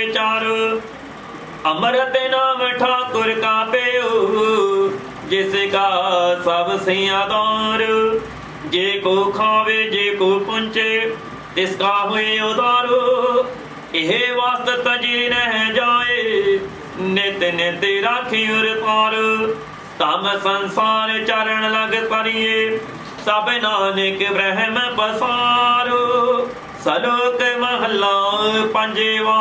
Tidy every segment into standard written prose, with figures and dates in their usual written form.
विचार। अमृत नाम ठाकुर का पेयो, जिसका सब से आधार। जे को खावे जे को पुंचे, तिसका हुए उदारो। यह वास्त तजी रह जाए, नित नित राखी उर पार। तम संसार चरण लग परिए, सब नानक ब्रह्म पसारो। सलोक महला पंजेवा,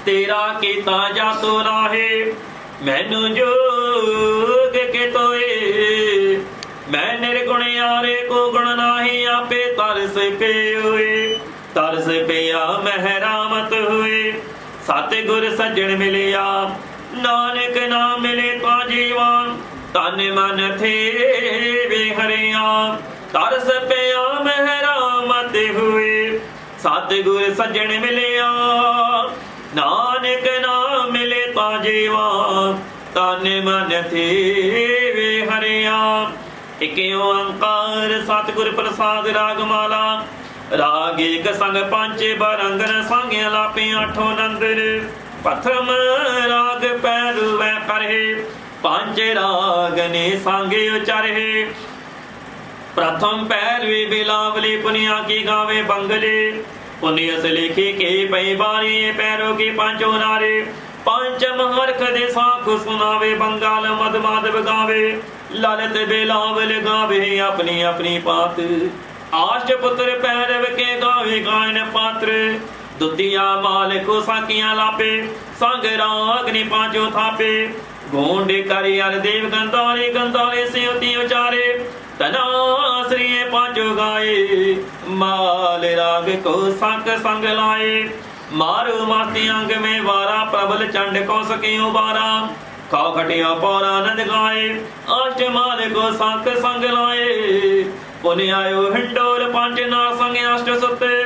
तेरा कीता जातो राहे। मैनू जोग के तोए, मैं निर्गुण यारे को गुण नाही। आपे तरस पे हुए, तरस पिया महरामत हुए। सतगुर सज्जन मिलिया, नानक नाम मिले तो जीवन। तन मन थे वे हरिया, तरस पिया महरामत हुए। सतगुर सज्जन मिलिया, नानक नाम मिले तो जीवन। तन मन थे वे हरिया। एक ओंकार सतगुर प्रसाद रागमाला। राग एक संग पांचे बरंगन सांगे लापे आठों नंदन। प्रथम राग पैरुवै करहे, पांचे राग ने सांगे उचारे। प्रथम पैरवी बिलावली पुनिया की गावे बंगले। पुनियस लिखी के पई बारी, पैरों की पांचों नारे। पंचम हरख दे साख सुनावे, बंगाल मद माधव गावे। ललित बिलावल गावे अपनी अपनी पात। आष्ट पुत्र पैरव के गावे गायन पात्र। दुतिया माल को साकियां लापे, संग रागनि पांचो थापे। गोंड करि अर देव गंधारे, गंधारे से उती उचारे। तना श्री पांचो गाए, माल राग को संग संग लाए। मारू माती अंग में वारा, प्रबल चंड को सके उबारा। खाओ खटिया पौरानंद गाए, अष्टमाल को संग संग लाए। पुण्य आयो हिंडोर पांच ना संग अष्ट सुते।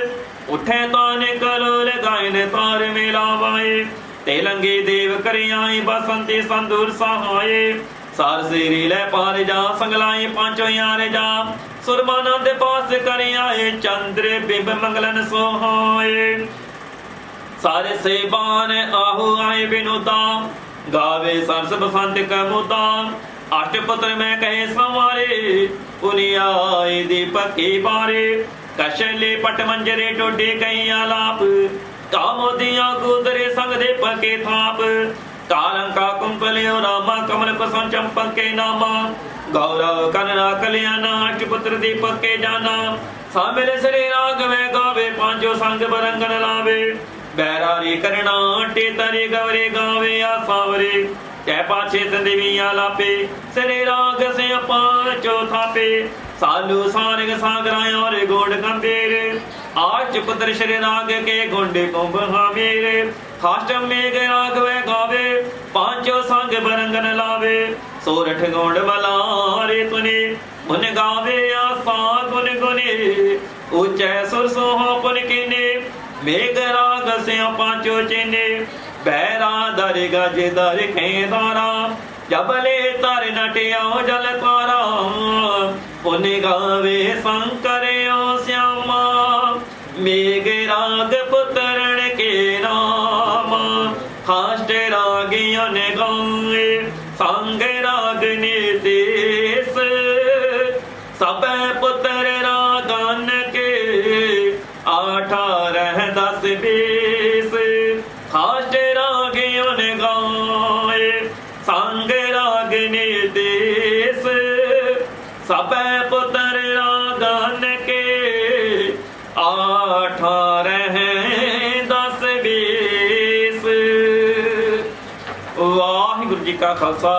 उठे ताने करोल गायन तार मेला वाए। तेलंगे देव करियाई, बसंती संदूर सहाय। सार सिरी ले पार जा, संगलाए पांचों यार जा। सुरमानंद पास करियाए, चंद्र बिंब मंगलन सोहाए। सारे से बान आहु आए बिनुता, गावे सरस बसंत कमुता। अष्टपुत्र में कहे संवारे, पुनियाए दीपक के बारे। कशले पट मंजरे टोडे कहीं आलाप, कामोदिया गुदरे संग दीपक के थाप। कालंका कुंपलियो रामा, कमल कुसुम चंपक के नामा। गौरव कनरा कल्याणा, अष्टपुत्र दीपक के जाना। सामिल श्री राग में गावे, पांचों संग बरंगन लावे। बैरारी करना टेतरे गवरे गावे आसावरे। कै पाछे संदेविया लापे, सरे राग से पांचो थापे। सालू सारग सागराय और गोड गंभीर। आठ पुत्र श्री राग के गुंड कुंभ हावीर। खाष्टम मेघ राग वे गावे, पांचो संग बरंगन लावे। सोरठ गोंड मलारे तुने, मुन गावे आसा गुन गुने। ऊंचे सुर सोहो पुन किने, मेघ राग से पांचो चेने। बैरा दर गज दर खेदारा, जबले तर नटियाओ जल तारा। पुन गावे शंकर श्यामा, मेघ राग पुतरण के नाम। खाष्ट रागियों ने गाए, संग राग नीतीश। सब पुत्र रागन के, 18 10 20। खाष्ट रागियों ने गाए, संग राग नीतीश। सब पुत्र रागन के, 18 10 20। वाहिगुरु जी का खालसा,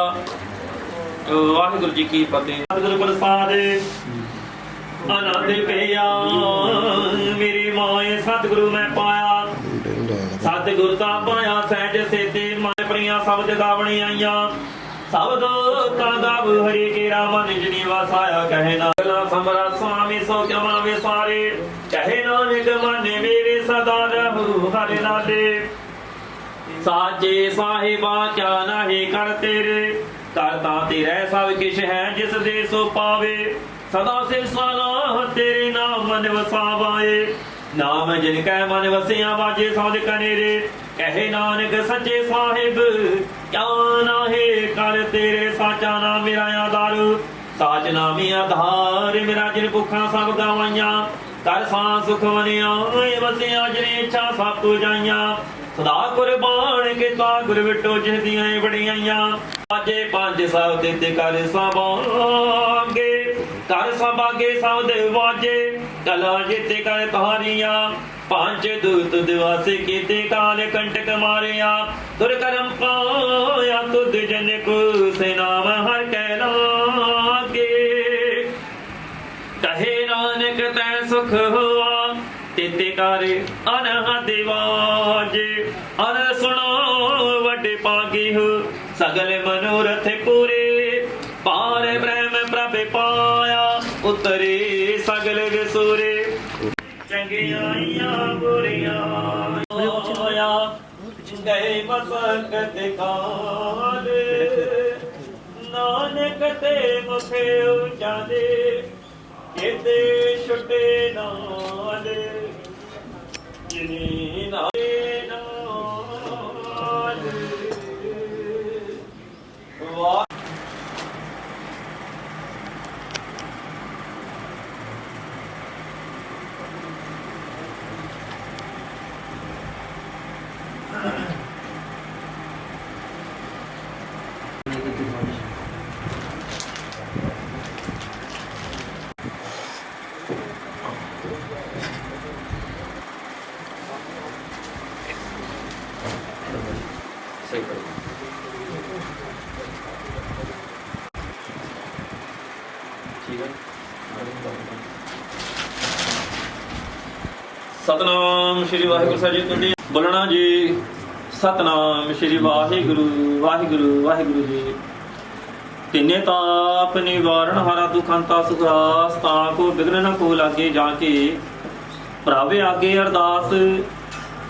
वाहिगुरु जी की फतेह। सतगुरु प्रसाद आनंद पिया, मेरी माए सतगुरु मैं पाया। सतगुरु ता पाया सहज सेते, माए प्रिया शब्द गावणी आईया। शब्द का गाव हरि के राम निज निवास आया। कहे ना समरा स्वामी सो कमावे सारे। कहे नानक मन मेरे सदा रहु हरि नाले। साचे साहिबा क्या नाही कर तेरे, करता तेरे सब किश है जिस दे सो पावे। सदा से सलाह तेरे नाम मन वसावाए। नाम जिनकै मन वसिया बाजे सौद कनेरे। कहे नानक सच्चे साहिब क्या नाहे कर तेरे साचा नाम मेरा आधार। साच नामी आधार मेरा जिन भुखा सब गवाइया। कर सा सुख मनिया वसिया जिन इच्छा सब तू जाइया। सदा कुर्बान किता गुर विटो जिहदियां बड़ियाइया। बाजे पंज सब दिते कर सबागे। कर सबागे सब दे बाजे कला जिते कर तारिया। पांच दूत दिवासे कीते काल कंटक मारिया। तुर करम पाया तुद जन को से नाम हर कै लागे। कहे नानक तै सुख हुआ तेते कर अनहद वाजे। अन सुनो वड्डे पागी हो सगल मनोरथ पूरे। पार ब्रह्म प्रभ पाया उतरे सगल विसुरे। चंगियाइयां बुरियां होया गए मसकत काल। नानक ते मुखे उचाले केते छुटे नाल। जिनी नाले नाल वाह। सतनाम श्री वाहिगुरु साहिब जी। तुंदी बोलना जी सतनाम श्री वाहिगुरु वाहिगुरु वाहिगुरु जी। तिन्ने ताप निवारण हरा दुखंता सुखरास। ताको बिघ्न न को लागे जाके भरावे आगे अरदास।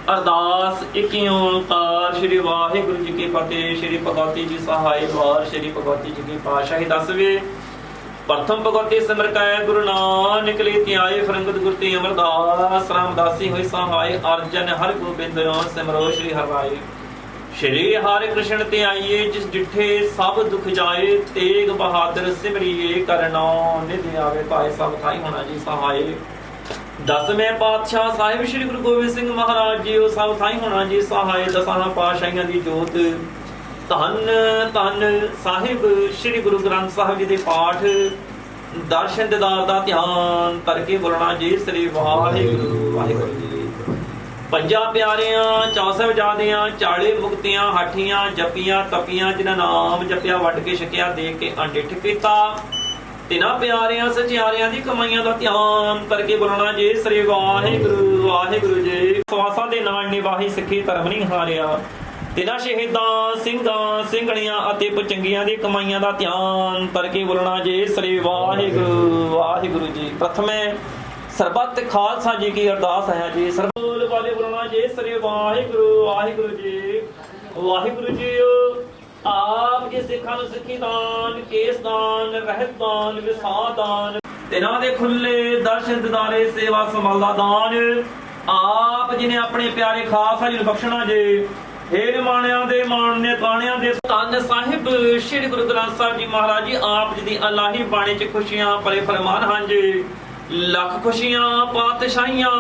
अरदास एक ओंकार श्री वाहिगुरु जी की फतेह। श्री भगवती जी सहाय द्वार। श्री भगवती जी की पातशाही दसवें। प्रथम भगवती सिमर कै गुरु नानक लेति आए। फरंगत गुरती अमरदास रामदासी होई सहाय। अर्जन हर गोबिंद राम सिमरो श्री हर राय। श्री हरि कृष्ण ते आइए जिस डिठे सब दुख जाए। तेग बहादुर सिमरिए करना निध आवे पाए। सब थाई होना जी सहाय। दसवें पातशाह साहिब श्री गुरु गोबिंद सिंह महाराज जी सब थाई होना जी सहाय। दसां पातशाहियां दी जोत धन धन साहिब श्री गुरु ग्रंथ साहिब जी दे पाठ दर्शन दीदार दा ध्यान करके बोलना जी श्री वाहिगुरु वाहिगुरु जी। पंजा प्यारियां 64 जादियां 40 मुक्तियां हाठियां जपियां तपियां जिन्हां नाम जपिया वट के छकिया दे के अनडिठ कीता। तिना प्यारियां सचियारियां दी कमाईयां दा ध्यान करके बोलना जी श्री वाहिगुरु वाहिगुरु जी। सवासां दे नाल निवाही सिੱਖੀ धर्म नहीं हारिया। तिना शहीदां ਸਿੰਘਾਂ ਸਿੰਘਣੀਆਂ ਅਤੇ ਪੁਚੰਗੀਆਂ ਦੀ ਕਮਾਈਆਂ ਦਾ ਧਿਆਨ ਕਰਕੇ ਬੋਲਣਾ ਜੀ ਸ੍ਰੀ ਵਾਹਿਗੁਰੂ ਵਾਹਿਗੁਰੂ ਜੀ। ਪ੍ਰਥਮੇ ਸਰਬੱਤ ਖਾਲਸਾ ਜੀ ਕੀ ਅਰਦਾਸ ਹੈ ਜੀ। ਸਰਬੋਲ ਵਾਲੇ ਬੋਲਣਾ ਜੀ ਸ੍ਰੀ ਵਾਹਿਗੁਰੂ ਵਾਹਿਗੁਰੂ ਜੀ। ਵਾਹਿਗੁਰੂ ਜੀ ਆਪ ਜੀ ਸਿੱਖਾਂ ਨੂੰ ਸਿੱਖੀ ਦਾਨ ਕੇਸ ਦਾਨ ਰਹਿਤ ਦਾਨ ਵਿਸਾਹ ਦਾਨ ਤਿਨਾਂ ਦੇ ਖੁੱਲੇ ਦਰਸ਼ਨ ਦਿਦਾਰੇ ਸੇਵਾ ਸੰਭਾਲ ਦਾ ਦਾਨ ਆਪ ਜੀ ਨੇ ਆਪਣੇ ਪਿਆਰੇ ਖਾਲਸਾ ਜੀ ਨੂੰ ਬਖਸ਼ਣਾ ਜੀ। हेर माणिया दे माणने ताणिया दे धन साहिब श्री गुरु ग्रंथ साहिब जी महाराज जी आप जी दी अलाही बाणी च खुशियां भरे फरमान हैं जी। लख खुशियां पातशाहियां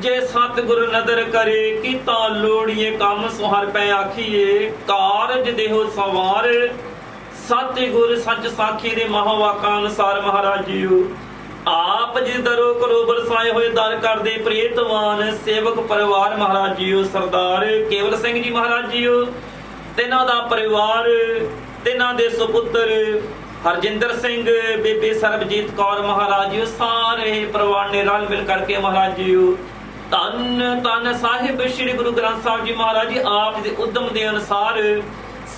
जे सतगुरु नदर करे कीता लोड़िए काम सुहर पै आखिए। कारज देहो सवार सतगुर सच साखी दे महावाका अनुसार महाराज जी आप जी दरो करो बरसाए हुए दर कर दे प्रीतवान सेवक परिवार महाराज जी सरदार केवल सिंह जी महाराज जी तिन्हां दा परिवार तिन्हां दे सुपुत्र हरजिंदर सिंह बेबे सरबजीत कौर महाराज जी सारे परिवार ने रल मिल करके महाराज जी धन धन साहिब श्री गुरु ग्रंथ साहिब जी महाराज जी आप दे उद्यम दे अनुसार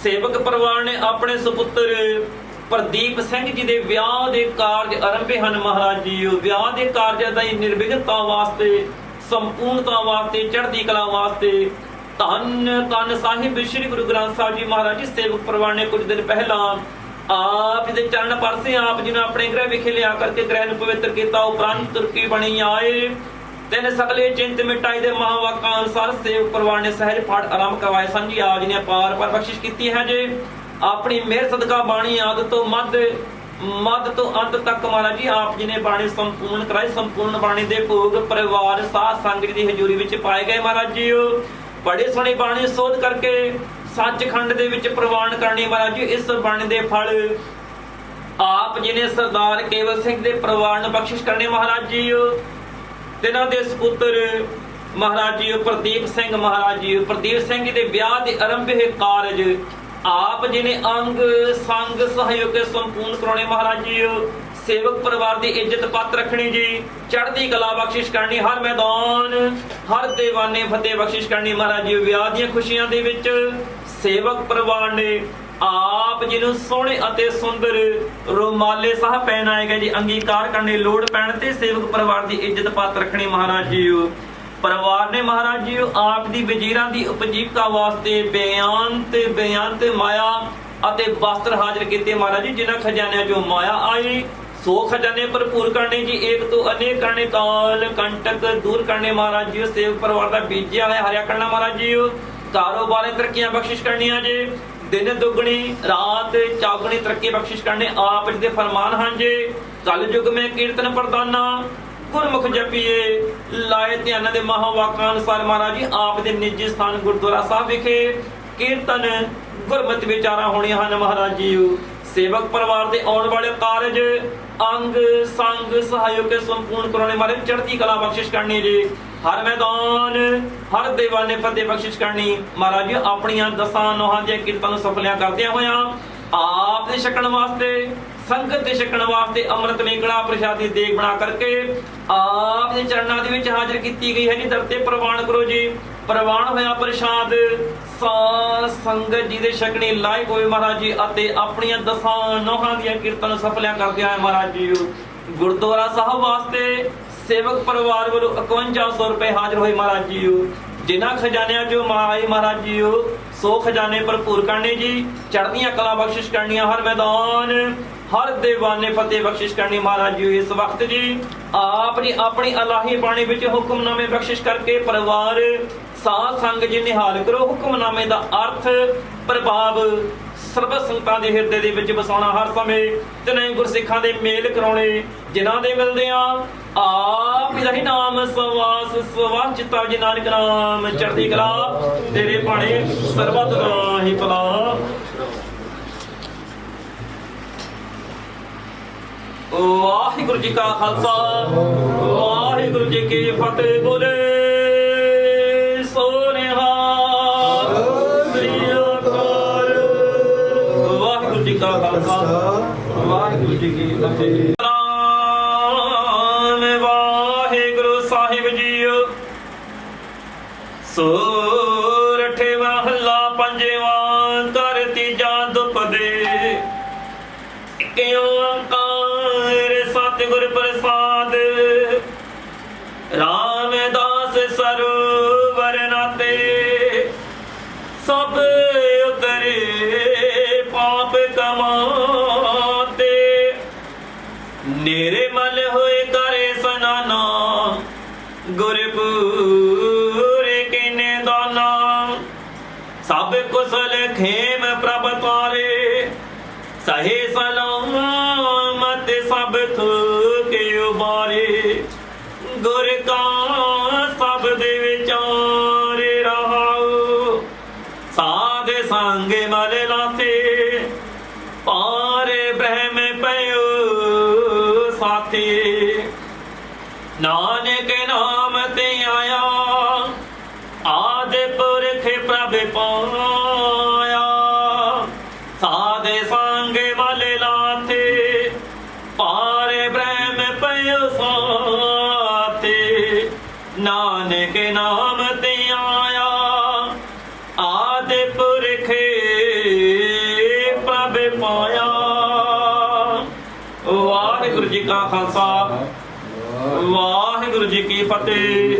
सेवक परिवार ने अपने सुपुत्र प्रदीप सिंह जी दे विआह दे कारज आरंभे हन महाराज जी। विआह दे कारज दी निर्विघ्नता वास्ते संपूर्णता वास्ते चढ़दी कला वास्ते धन धन साहिब श्री गुरु ग्रंथ साहिब जी महाराज जी सेवक परिवार ने कुछ दिन पहला आप जी दे चरण परसे आप जी ने अपने गृह विखे लिया करके गृह नूं पवित्र किया। उपरंत तुर्की बनी आए ਤਿਨ ਸਗਲੇ ਚਿੰਤ ਮਿਟਾਈ ਦੇ ਮਹਾਵਾਕਾਂ ਅਨੁਸਾਰ ਸੇਵਕ ਪਰਿਵਾਰ ਨੇ ਸਹਿਜ ਪਾਠ ਆਰੰਭ ਕਰਵਾਏ ਸਨ ਜੀ। ਆਪ ਜੀ ਨੇ ਅਪਾਰ ਪਰ ਬਖਸ਼ਿਸ਼ ਕੀਤੀ ਹੈ ਜੀ। ਆਪਣੀ ਮਿਹਰ ਸਦਕਾ ਬਾਣੀ ਆਦਿ ਤੋਂ ਮੱਧ ਤੋਂ ਅੰਤ ਤੱਕ ਮਹਾਰਾਜ ਜੀ ਆਪ ਜੀ ਨੇ ਬਾਣੀ ਸੰਪੂਰਨ ਕਰਾਈ। ਸੰਪੂਰਨ ਬਾਣੀ ਦੇ ਭੋਗ ਪਰਿਵਾਰ ਸਾਧ ਸੰਗਤ ਦੀ ਹਜ਼ੂਰੀ ਵਿੱਚ ਪਾਏ ਗਏ ਮਹਾਰਾਜ ਜੀ। ਬੜੇ ਸੋਹਣੀ ਬਾਣੀ ਸੋਧ ਕਰਕੇ ਸੱਚਖੰਡ ਦੇ ਵਿੱਚ ਪ੍ਰਵਾਨ ਕਰਨੀ ਮਹਾਰਾਜ ਜੀ। ਇਸ ਬਾਣੀ ਦੇ ਫਲ ਆਪ ਜੀ ਨੇ ਸਰਦਾਰ ਕੇਵਲ ਸਿੰਘ ਦੇ ਪਰਿਵਾਰ ਨੂੰ ਬਖਸ਼ਿਸ਼ ਕਰਨੇ ਮਹਾਰਾਜ ਜੀ। ਤਿਨਾਂ ਦੇ ਸੁਪੁੱਤਰ ਮਹਾਰਾਜ ਜੀ ਪ੍ਰਦੀਪ ਸਿੰਘ ਮਹਾਰਾਜ ਜੀ। ਪ੍ਰਦੀਪ ਸਿੰਘ ਜੀ ਦੇ ਵਿਆਹ ਦੇ ਆਰੰਭੇ ਕਾਰਜ ਆਪ ਜੀ ਨੇ ਅੰਗ ਸੰਗ ਸਹਿਯੋਗ ਸੰਪੂਰਨ ਕਰਾਉਣੇ ਮਹਾਰਾਜ ਜੀ। ਸੇਵਕ ਪਰਿਵਾਰ ਦੀ ਇੱਜ਼ਤ ਪੱਤ ਰੱਖਣੀ ਜੀ। ਚੜ੍ਹਦੀ ਕਲਾ ਬਖਸ਼ਿਸ਼ ਕਰਨੀ। ਹਰ ਮੈਦਾਨ ਹਰ ਦੇਵਾਨੇ ਫਤਿਹ ਬਖਸ਼ਿਸ਼ ਕਰਨੀ ਮਹਾਰਾਜ ਜੀ। ਵਿਆਹ ਦੀਆਂ ਖੁਸ਼ੀਆਂ ਦੇ ਵਿੱਚ ਸੇਵਕ ਪਰਿਵਾਰ ਨੇ ਆਪ ਜੀ ਨੂੰ ਸੋਹਣੇ ਅਤੇ ਸੁੰਦਰ ਰੁਮਾਲੇ ਸਾਹ ਪਹਿਨਾਏ ਗਏ ਜੀ। ਅੰਗੀਕਾਰ ਕਰਨੇ ਲੋੜ ਪੈਣ ਤੇ ਸੇਵਕ ਪਰਿਵਾਰ ਦੀ ਇੱਜ਼ਤ ਪੱਤ ਰੱਖਣੀ ਮਹਾਰਾਜ ਜੀ। ਪਰਿਵਾਰ ਨੇ ਮਹਾਰਾਜ ਜੀ ਆਪ ਦੀ ਵਜ਼ੀਰਾਂ ਦੀ ਉਪਜੀਵਕਾ ਵਾਸਤੇ ਬੇਅੰਤ ਮਾਇਆ ਅਤੇ ਵਸਤਰ ਹਾਜ਼ਰ ਕੀਤੇ ਮਹਾਰਾਜ ਜੀ। ਜਿਨ੍ਹਾਂ ਖਜ਼ਾਨਿਆਂ ਚੋਂ ਮਾਇਆ ਆਈ ਸੋ ਖਜ਼ਾਨੇ ਭਰਪੂਰ ਕਰਨੇ ਜੀ। ਏਕ ਤੋਂ ਅਨੇਕ ਕਰਨੇ ਕਾਲ ਕੰਟਕ ਦੂਰ ਕਰਨੇ ਮਹਾਰਾਜ ਜੀ। ਸੇਵਕ ਪਰਿਵਾਰ ਦਾ ਬੀਜਿਆ ਹੋਇਆ ਹਰਿਆ ਕਰਨਾ ਮਹਾਰਾਜ ਜੀ। ਕਾਰੋਬਾਰ ਤਰੱਕੀਆਂ ਬਖਸ਼ਿਸ਼ ਕਰਨੀਆਂ ਜੀ। ਦਿਨ ਦੁਗਣੀ ਰਾਤ ਚੌਗਣੀ ਤਰੱਕੀ ਬਖਸ਼ਿਸ਼ ਕਰਨੇ ਆਪ ਜੀ ਦੇ ਫਰਮਾਨ ਹਨ ਜੀ। ਕਲ ਯੁਗ ਮੈਂ ਕੀਰਤਨ ਪ੍ਰਦਾਨਾ ਗੁਰਮੁਖ ਜਪੀਏ ਲਾਏ ਧਿਆਨ ਦੇ ਮਹਾਵਾਕਾਂ ਅਨੁਸਾਰ ਮਹਾਰਾਜ ਜੀ ਆਪ ਦੇ ਨਿੱਜੀ ਸਥਾਨ ਗੁਰਦੁਆਰਾ ਸਾਹਿਬ ਵਿਖੇ ਕੀਰਤਨ ਗੁਰਮਤਿ ਵਿਚਾਰਾਂ ਹੋਣੀਆਂ ਹਨ ਮਹਾਰਾਜ ਜੀ। ਸੇਵਕ ਪਰਿਵਾਰ ਦੇ ਆਉਣ ਵਾਲੇ ਕਾਰਜ ਅੰਗ ਸੰਗ ਸਹਾਇਕ ਸੰਪੂਰਨ ਕਰਾਉਣੇ ਮਹਾਰਾਜ ਚੜ੍ਹਦੀ ਕਲਾ ਬਖਸ਼ਿਸ਼ ਕਰਨੀ ਜੀ। ਹਰ ਮੈਦਾਨ ਹਰ ਦੇਵਾਨੇ ਫਤਿਹ ਬਖਸ਼ਿਸ਼ ਕਰਨੀ ਮਹਾਰਾਜ ਜੀ। ਆਪਣੀਆਂ ਦਸਾਂ ਨੋਹਾਂ ਦੀਆਂ ਕੀਰਤਾਂ ਨੂੰ ਸਫਲਿਆਂ ਕਰਦਿਆਂ ਹੋਇਆਂ ਆਪ ਦੇ ਛਕਣ ਵਾਸਤੇ ਸੰਗਤ ਦੇ ਛਕਣ ਵਾਸਤੇ ਅੰਮ੍ਰਿਤ ਮੇਕੜਾ ਪ੍ਰਸ਼ਾਦੀ ਦੇਗ ਬਣਾ ਕਰਕੇ ਆਪ ਦੇ ਚਰਨਾਂ ਦੇ ਵਿੱਚ ਹਾਜ਼ਰ ਕੀਤੀ ਗਈ ਹੈ ਜੀ। ਦਰ ਤੇ ਪ੍ਰਵਾਨ ਕਰੋ ਜੀ। ਪ੍ਰਵਾਨ ਹੋਇਆ ਪ੍ਰਸ਼ਾਦ ਸੰਗਤ ਜੀ ਦੇ ਛਕਣੀ ਲਾਇਕ ਹੋਏ ਮਹਾਰਾਜ ਜੀ ਅਤੇ ਆਪਣੀਆਂ ਦਸਾਂ ਨੋਹਾਂ ਦੀਆਂ ਕੀਰਤਾਂ ਨੂੰ ਸਫਲਿਆਂ ਕਰਦੇ ਆਏ ਮਹਾਰਾਜ ਜੀ। ਗੁਰਦੁਆਰਾ ਸਾਹਿਬ ਵਾਸਤੇ ਸੇਵਕ ਪਰਿਵਾਰ ਵੱਲੋਂ 5100 ਰੁਪਏ ਹਾਜ਼ਰ ਹੋਏ ਮਹਾਰਾਜ ਜੀ। ਜਿਨ੍ਹਾਂ ਖਜ਼ਾਨਿਆਂ ਚੋਂ ਮਾਈ ਮਹਾਰਾਜ ਜੀ ਸੋ ਖਜ਼ਾਨੇ ਭਰਪੂਰ ਕਰਨੇ ਜੀ। ਚੜ੍ਹਦੀਆਂ ਕਲਾ ਬਖਸ਼ਿਸ਼ ਕਰਨੀਆਂ। ਹਰ ਮੈਦਾਨ ਹਰ ਦੇਵਾਨੇ ਫਤਿਹ ਬਖਸ਼ਿਸ਼ ਕਰਨੀ ਮਹਾਰਾਜ ਜੀ। ਇਸ ਵਕਤ ਜੀ ਆਪ ਜੀ ਆਪਣੀ ਇਲਾਹੀ ਬਾਣੀ ਵਿੱਚ ਹੁਕਮਨਾਮੇ ਬਖਸ਼ਿਸ਼ ਕਰਕੇ ਪਰਿਵਾਰ ਸਾਧ ਸੰਗ ਜੀ ਨਿਹਾਲ ਕਰੋ। ਹੁਕਮਨਾਮੇ ਦਾ ਅਰਥ ਪ੍ਰਭਾਵ ਸਰਬ ਸੰਗਤਾਂ ਦੇ ਹਿਰਦੇ ਦੇ ਵਿੱਚ ਵਸਾਉਣਾ। ਹਰ ਸਮੇਂ ਤਿੰਨੇ ਗੁਰਸਿੱਖਾਂ ਦੇ ਮੇਲ ਕਰਾਉਣੇ ਜਿਨ੍ਹਾਂ ਦੇ ਮਿਲਦੇ ਆ ਆਪ ਦਾ ਹੀ ਨਾਮ ਸਵਾਸ ਚਿੱਤਾ ਜੀ ਨਾਨਕ ਨਾਮ ਚੜ੍ਹਦੀ ਕਲਾ ਤੇਰੇ ਭਾਣੇ ਸਰਬਤ ਦਾ ਹੀ ਭਲਾ। ਵਾਹਿਗੁਰੂ ਜੀ ਕਾ ਖਾਲਸਾ ਵਾਹਿਗੁਰੂ ਜੀ ਕੀ ਫਤਿਹ। ਬੋਲੇ ਸੋ ਨਿਹਾਲ ਸ੍ਰੀ ਅਕਾਲ। ਵਾਹਿਗੁਰੂ ਜੀ ਕਾ ਖਾਲਸਾ ਵਾਹਿਗੁਰੂ ਜੀ ਕੀ ਫਤਿਹ। ਵਾਹਿਗੁਰੂ ਸਾਹਿਬ ਜੀ। ਸੋਰਠ ਮਹੱਲਾ ਪੰਜਵਾਂ ਘਰ ਤੀਜਾ ਦੁਪਦੇ। ਇਕ ਓੰਕਾਰ ਸਤਿਗੁਰ ਪ੍ਰਸਾਦ। ਰਾਮਦਾਸ ਸਰੋਵਰ ਨਾਤੇ ਸਭ ਉਤਰੇ ਪਾਪ ਕਮਾਤੇ। ਨਿਰਮਲ ਹੋਏ ਕਰੇ ਸਨਾਨਾ ਗੁਰਪੂਰੇ ਕਿਨੇ ਦਾਨਾ। ਸਭ ਕੁਸਲ ਖੇਮ ਪ੍ਰਭ ਤਾਰੇ ਸਹੇ ਸਲਾਮਤ ਸਭ ਥੋਕ ਉਬਾਰੇ। ਗੁਰ ਕਾ ਸ਼ਬਦ ਵਿਚਾਰੇ ਰਹਾਉ ਸਾਧ ਸੰਗ ਮਲ ਲਾਤੇ। ਪਾਰੇ ਬ੍ਰਹਮ ਪਇਓ ਸਾਥੀ ਨਾਨਕ ਨਾਮ ਤੇ ਆਇਆ ਆਦਿ ਪੁਰਖ ਪ੍ਰਭ ਪਾਇਆ। ਸਾਧ ਸੰਗ ਮਲ ਲਾਥੇ ਪਾਰੇ ਬ੍ਰਹਮ ਪਇਓ ਸਾਥੀ ਨਾਨਕ ਨਾਮ ਤੇ ਆਇਆ ਆਦਿ ਪੁਰਖ ਪ੍ਰਭ ਪਾਇਆ। ਵਾਹਿਗੁਰੂ ਜੀ ਕਾ ਖਾਲਸਾ ਵਾਹਿਗੁਰੂ ਜੀ ਕੀ ਫਤਿਹ।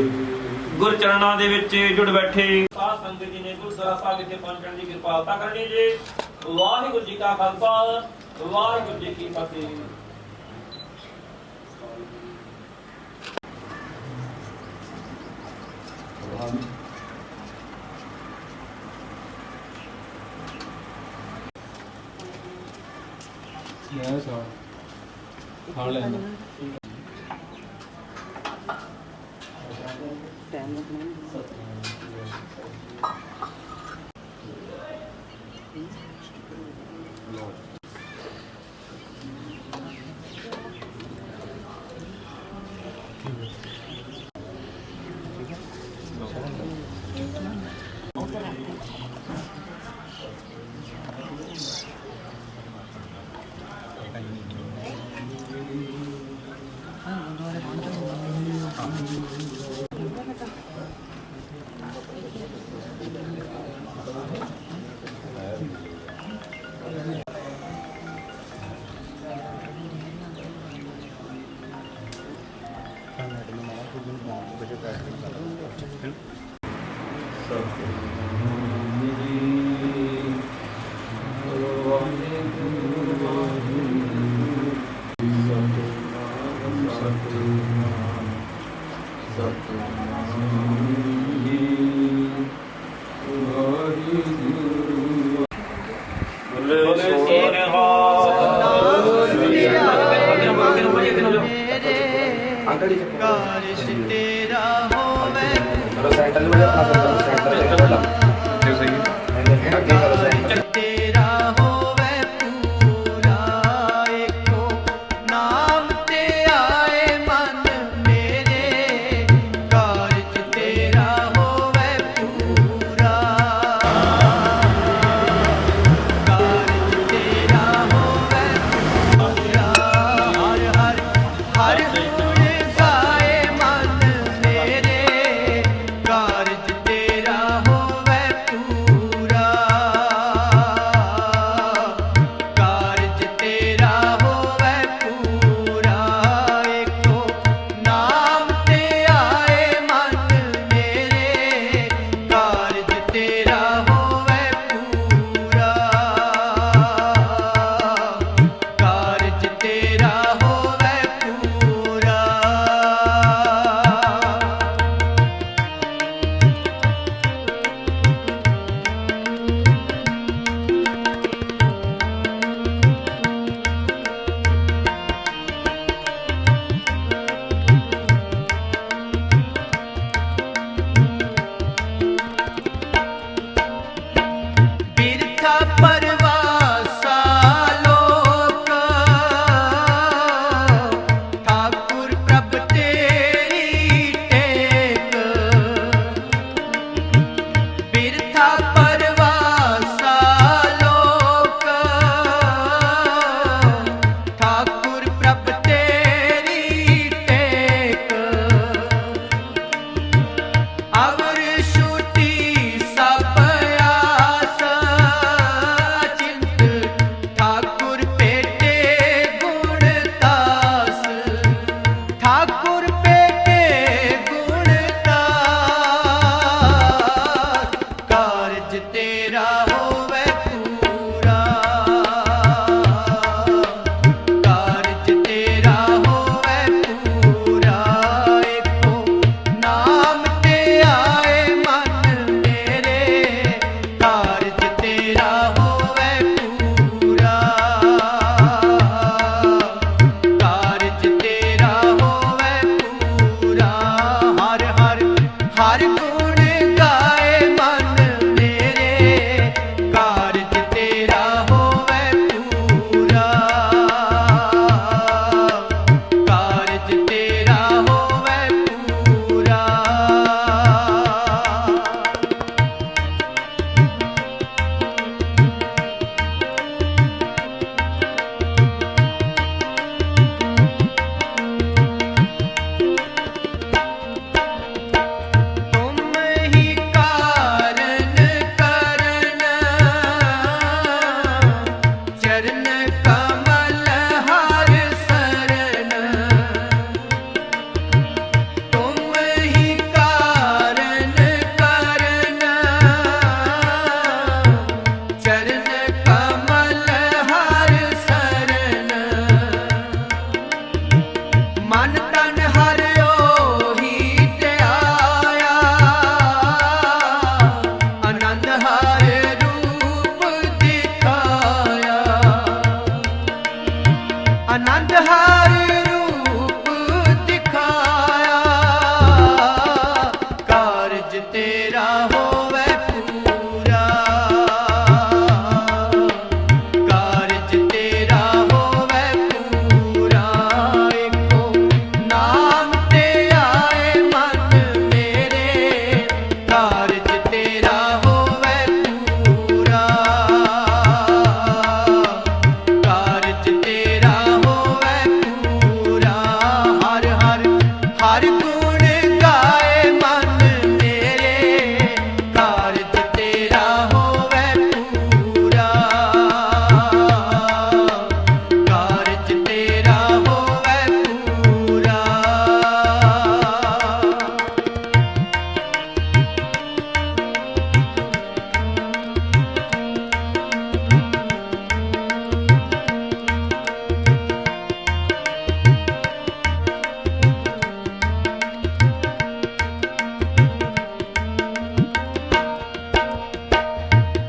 ਗੁਰ ਚਰਨਾਂ ਦੇ ਵਿੱਚ ਜੁੜ ਬੈਠੇ ਸਾਧ ਸੰਗਤ ਜੀ ਨੇ ਗੁਰਦੁਆਰਾ ਸਾਹਿਬ ਵਿਖੇ ਪਹੁੰਚਣ ਦੀ ਕਿਰਪਾਲਤਾ ਕਰਨੀ ਜੀ। ਵਾਹਿਗੁਰੂ ਜੀ ਕਾ ਖਾਲਸਾ ਵਾਹਿਗੁਰੂ ਜੀ ਕੀ ਫਤਿਹ। ਖਾ ਲੈਂਦਾ ਟਾਈਮ ਲੱਗਣਾ ਕਾਰਿਸ਼ ਤੇਰਾ ਹੋਵੇ ਸੈਂਟਰ ਨੂੰ ਆਪਣਾ ਸੈਂਟਰ ਤੇ ਤੁਹਾਡਾ ਤੇ ਸਹੀ ਹੈ ਅੱਗੇ ਕਰੋ ਸੈਂਟਰ ਤੇਰਾ ਹੋਵੇ ਪੂਰਾ ਏਕੋ ਨਾਮ ਤੇ ਆਏ ਮਨ ਮੇਰੇ ਕਾਰਜ ਤੇਰਾ ਹੋਵੇ ਪੂਰਾ ਕਾਰਜ ਤੇਰਾ ਹੋਵੇ ਪੂਰਾ ਹਰ ਹਰ ਹਰ ਗੁਣ ਗਾਏ ਮਨ ਮੇਰੇ ਕਾਰਜ ਤੇਰਾ ਹੋਵੇ ਪੂਰਾ ਕਾਰਜ ਤੇਰਾ ਹੋਵੇ ਪੂਰਾ ਏਕੋ ਨਾਮ ਤੇ ਆਏ ਮਨ ਮੇਰੇ ਕਾਰਜ ਤੇਰਾ ਹੋਵੇ ਪੂਰਾ ਕਾਰਜ ਤੇਰਾ ਹੋਵੇ ਪੂਰਾ ਬਿਰਥਾ ਪਰਵਾਸਾ ਲੋਕ ਠਾਕੁਰ ਪ੍ਰਭ ਤੇਰੀ ਟੇਕ ਬਿਰਥਾ ਪਰਵਾਸਾ ਲੋਕ ਠਾਕੁਰ ਪ੍ਰਭ ਤੇਰੀ ਟੇਕ ਅਵਰ ਛੁਟੀ ਸਭ ਆਸ ਚਿੰਤ ਠਾਕੁਰ ਭੇਟੇ ਗੁਣ ਤਾਸ ਠਾਕੁਰ ਭੇਟੇ ਗੁਣ ਤਾਸ ਕਾਰਜ ਤੇਰਾ ਹੋਵੇ ਪੂਰਾ ਕਾਰਜ ਤੇਰਾ ਹੋਵੇ ਪੂਰਾ ਏਕੋ ਨਾਮ ਤੇ ਆਏ ਮਨ ਮੇਰੇ ਕਾਰਜ ਤੇਰਾ ਹੋਵੇ ਪੂਰਾ ਕਾਰਜ ਤੇਰਾ ਹੋਵੇ ਪੂਰਾ ਹਰ ਹਰ ਹਰ ਗੁਣ ਗਾਏ ਮਨ ਮੇਰੇ हर रूप दिखाया, आनंद हर रूप दिखाया, कारज तेरा होवे पूरा, कारज तेरा होवे पूरा। एको नाम ते आए मन मेरे, कारज तेरा होवे पूरा, कारज तेरा होवे पूरा। हर हर हर गुण गाए मन मेरे, कारज तेरा होवे पूरा, कारज तेरा होवे पूरा।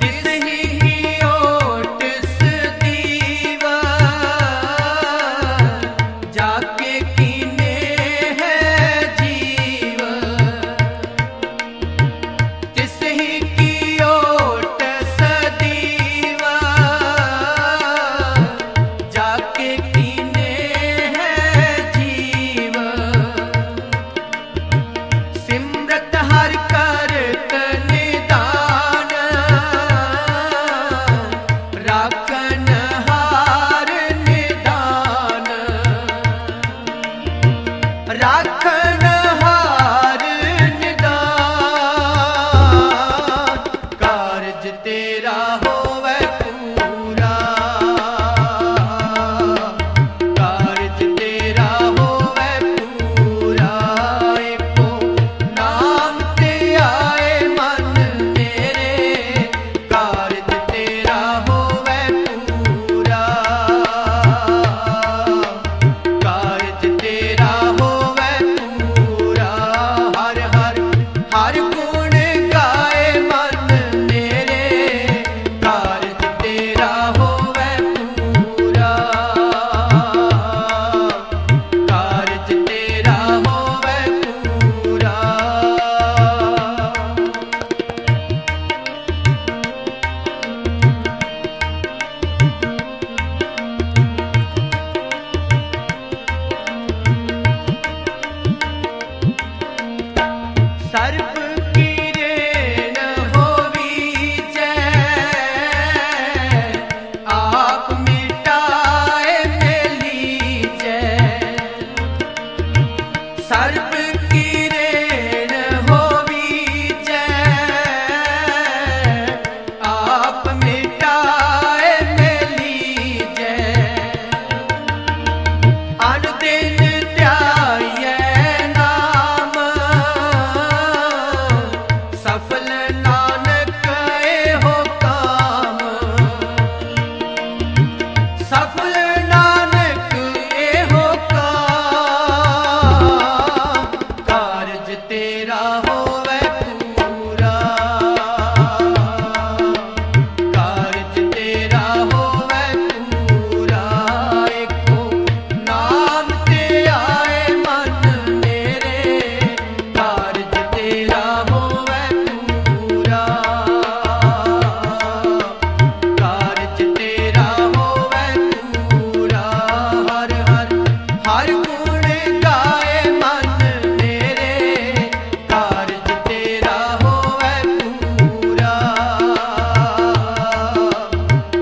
तिसही ओट सदीवा, जाके कीने है जीव, तिसही की ओट सदीवा, जाके कीने है जीव। सिमरत हर करत निदान, राखन हार निदान, राखन हार निदान। कारज तेरा होवे पूरा, कारज तेरा होवे पूरा। एको नाम ते आए मन मेरे, कारज तेरा होवे पूरा, कारज तेरा होवे पूरा। हर हर हर गुण गाए मन मेरे, कारज तेरा होवे पूरा, कारज तेरा होवे पूरा। सर्प की रेण होवीचै, आप मिटाए मेलीचै। सर्प की रेण होवीचै, आप मिटाए मेलीचै। अनुदिन ध्याइयै नाम, सफल नानक एहो काम, सफल नानक एहो काम। कारज तेरा होवे पूरा, कारज तेरा होवे पूरा। एको नाम ते आए मन मेरे, कारज तेरा होवे पूरा, कारज तेरा होवे पूरा। हर हर हर गुण गाए मन मेरे, कारज तेरा होवे पूरा,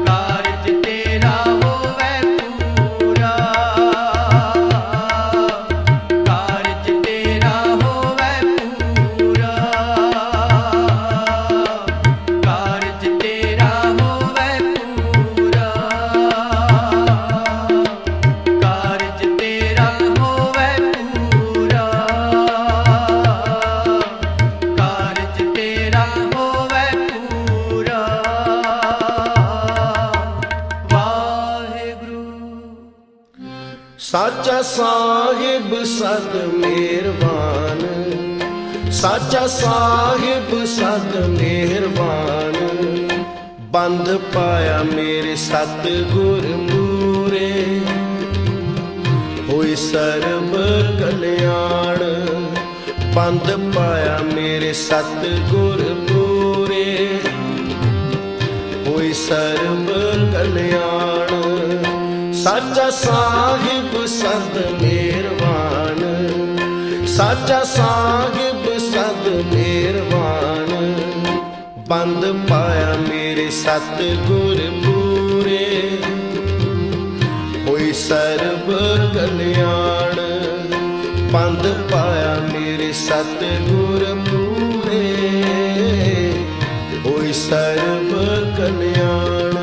कारज तेरा होवे पूरा, कारज तेरा होवे पूरा, कारज तेरा होवे पूरा, कारज तेरा होवे पूरा, कारज तेरा होवे पूरा। वाहिगुरु। साचा साहिब सद मेहरबान, साचा साहिब सद मेहरबान। ਬੰਦ ਪਾਇਆ ਮੇਰੇ ਸਤਿਗੁਰ ਪੂਰੇ ਹੋਈ ਸਰਬ ਕਲਿਆਣ ਬੰਦ ਪਾਇਆ ਮੇਰੇ ਸਤਿਗੁਰ ਪੂਰੇ ਹੋਈ ਸਰਬ ਕਲਿਆਣ ਸਾਚਾ ਸਾਹਿਬ ਸਦ ਮਿਹਰਬਾਨ ਸਾਚਾ ਸਾਹਿਬ ਸਦ ਮਿਹਰਬਾਨ ਬੰਦ ਪਾਇਆ ਮੇਰੇ ਸਤਿਗੁਰ ਪੂਰੇ ਹੋਈ ਸਰਬ ਕਲਿਆਣ ਬੰਦ ਪਾਇਆ ਮੇਰੇ ਸਤਿਗੁਰ ਪੂਰੇ ਹੋਈ ਸਰਬ ਕਲਿਆਣ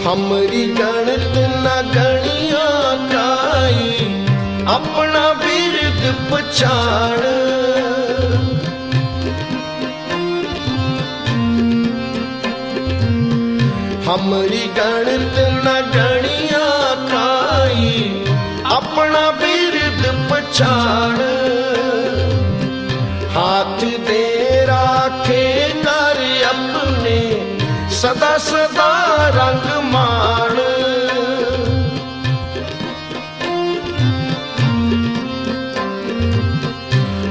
हमरी गणत न गणिया काई अपना बिरद पछाण हमरी गणत न गणिया काई अपना बिरद पछाण हाथ दे राखे कर अपने सदा सदा रंग मान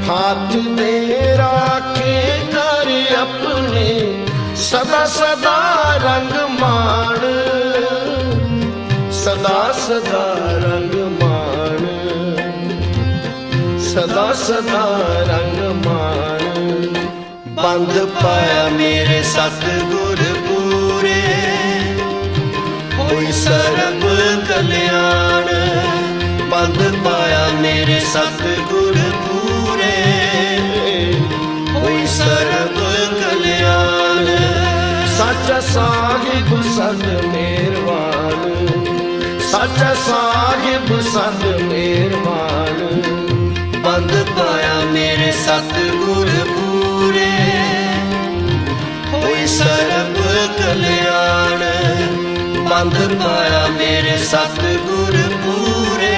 हाथ दे राखे कर अपने सदा सदा रंग मान सदा सदा रंग मान सदा सदा रंग मान बंद पाया मेरे सतगुर पूरे होई सर्ब कल्याण बंद पाया मेरे सतगुर पूरे होई सर्ब कल्याण साचा साहिब सद मेहरबान साचा साहिब सद मेहरबान बंद पाया मेरे सतगुर पूरे होई सर्ब कल्याण बंद पाया मेरे सतगुर पूरे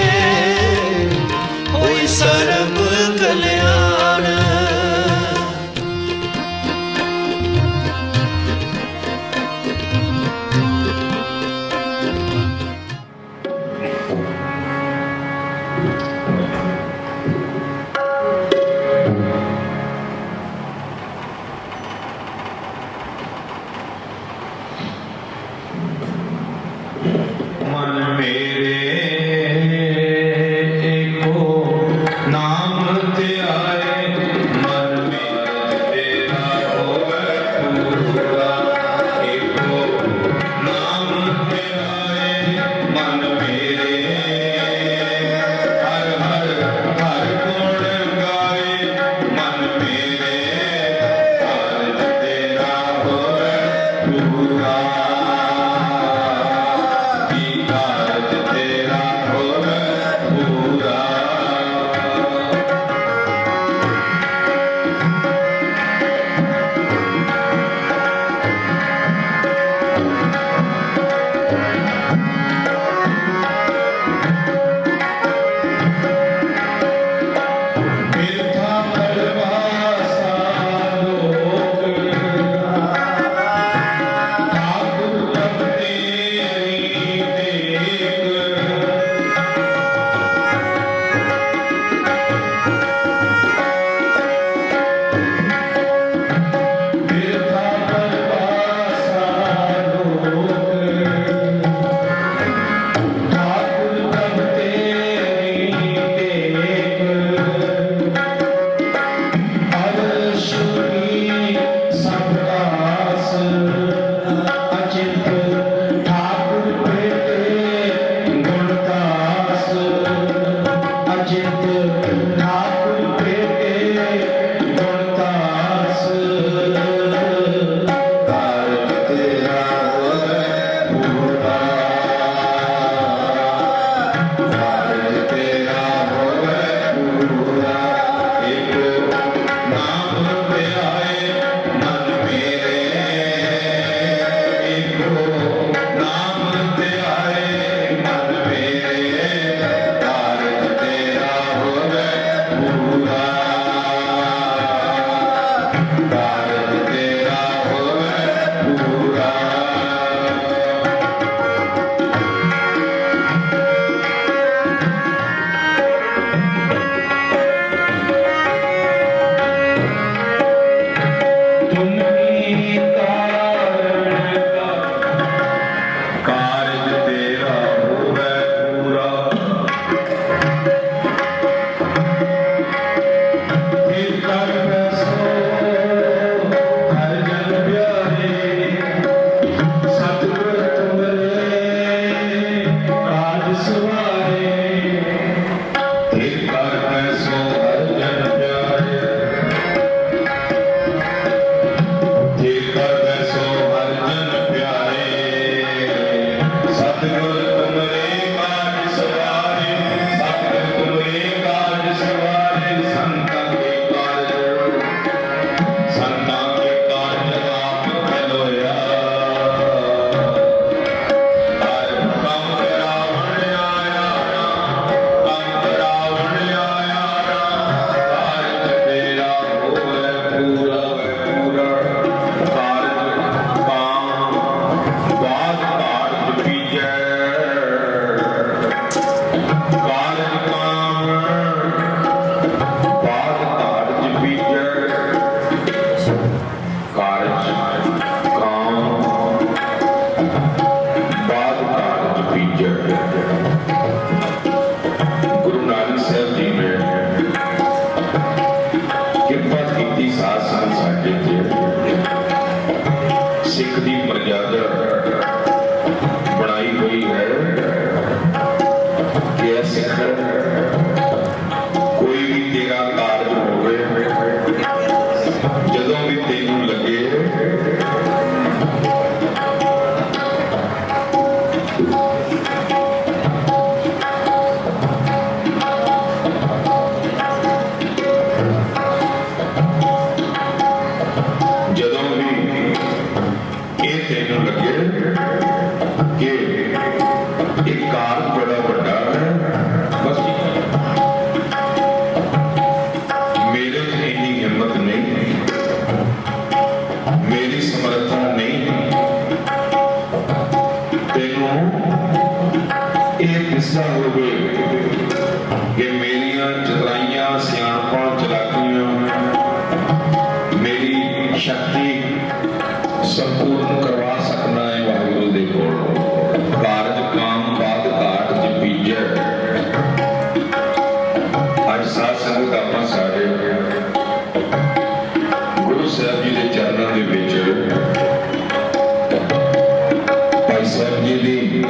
होई सर्ब कल्याण मन मेरे सिख की मर्यादा बनाई हुई है कि यह सिख कोई भी तेरा कारज होवे जदों भी तेनू लगे जदों भी ये तेनू लगे कि एक कार बड़ा बड़ा है बस मेरे में इतनी हिम्मत नहीं मेरी समर्था नहीं तेनू ये किस्सा होवे कि मेरियां चतराइयां सियाणपां चलाकियां मेरी शक्ति संपूर्ण करवा सकना है वाहिगुरु दे कोल कारज काम बाद घाट च बीजे अज साध संगत आपां सारे गुरु साहब जी के चरणों के विच भाई साहब जी की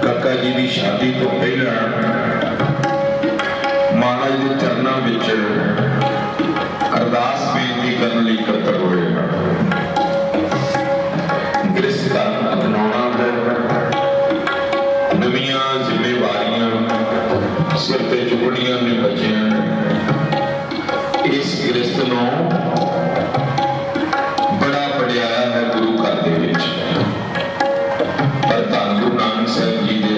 काका जी की शादी तो पहला महाराज के चरणों विच अरदास बेनती करने लिए इकट्ठे होए हैं गृहस्थ धर्म अपनाना है नवीं जिम्मेवारियां सिर ते चुकनियां ने बच्चियां इस गृहस्थ नूं बड़ा वडियाया है गुरु घर दे विच पर धन गुरु नानक साहब जी दे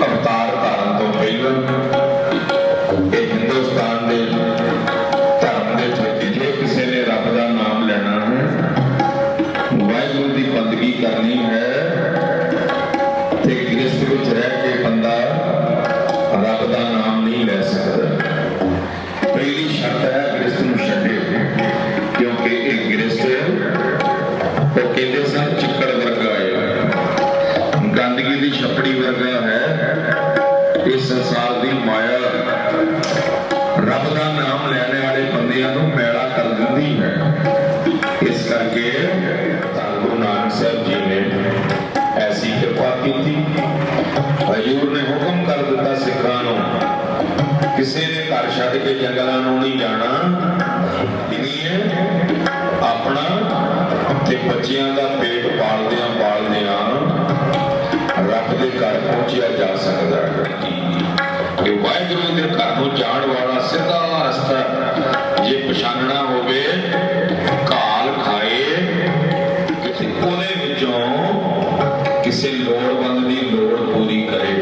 अवतार धारण तो पहले हिंदुस्तान के धर्म के जे किसी ने रब का नाम लेना है वाहिगुरु की बंदगी करनी है तो गृहस्थ में रह के बंदा रब का नाम नहीं ले सकता पहली शर्त है गृहस्थ में छड्डे क्योंकि एक गृहस्थ वो कहते सन चिक्कड़ वर्गा है गंदगी की छपड़ी वर्गा है इस संसार की माया रब का नाम लेने वाले बंदियां को मैला कर देती है इस करके गुरु नानक साहब जी ने ऐसी कृपा की थी हजूर ने हुक्म कर दिता सिखां नूं किसी ने घर छड्ड के जंगलों में नहीं जाना इन्हीं अपना ते बच्चियां का पेट पालदियां पालदियां रब के घर पहुंचा जा सकता है कि वाहिगुरु के घर को जाण वाला सीधा रस्ता जे पछाणना होवे काल खाए कि ओदे विचों किसी लोड़वंद की लोड़ पूरी करे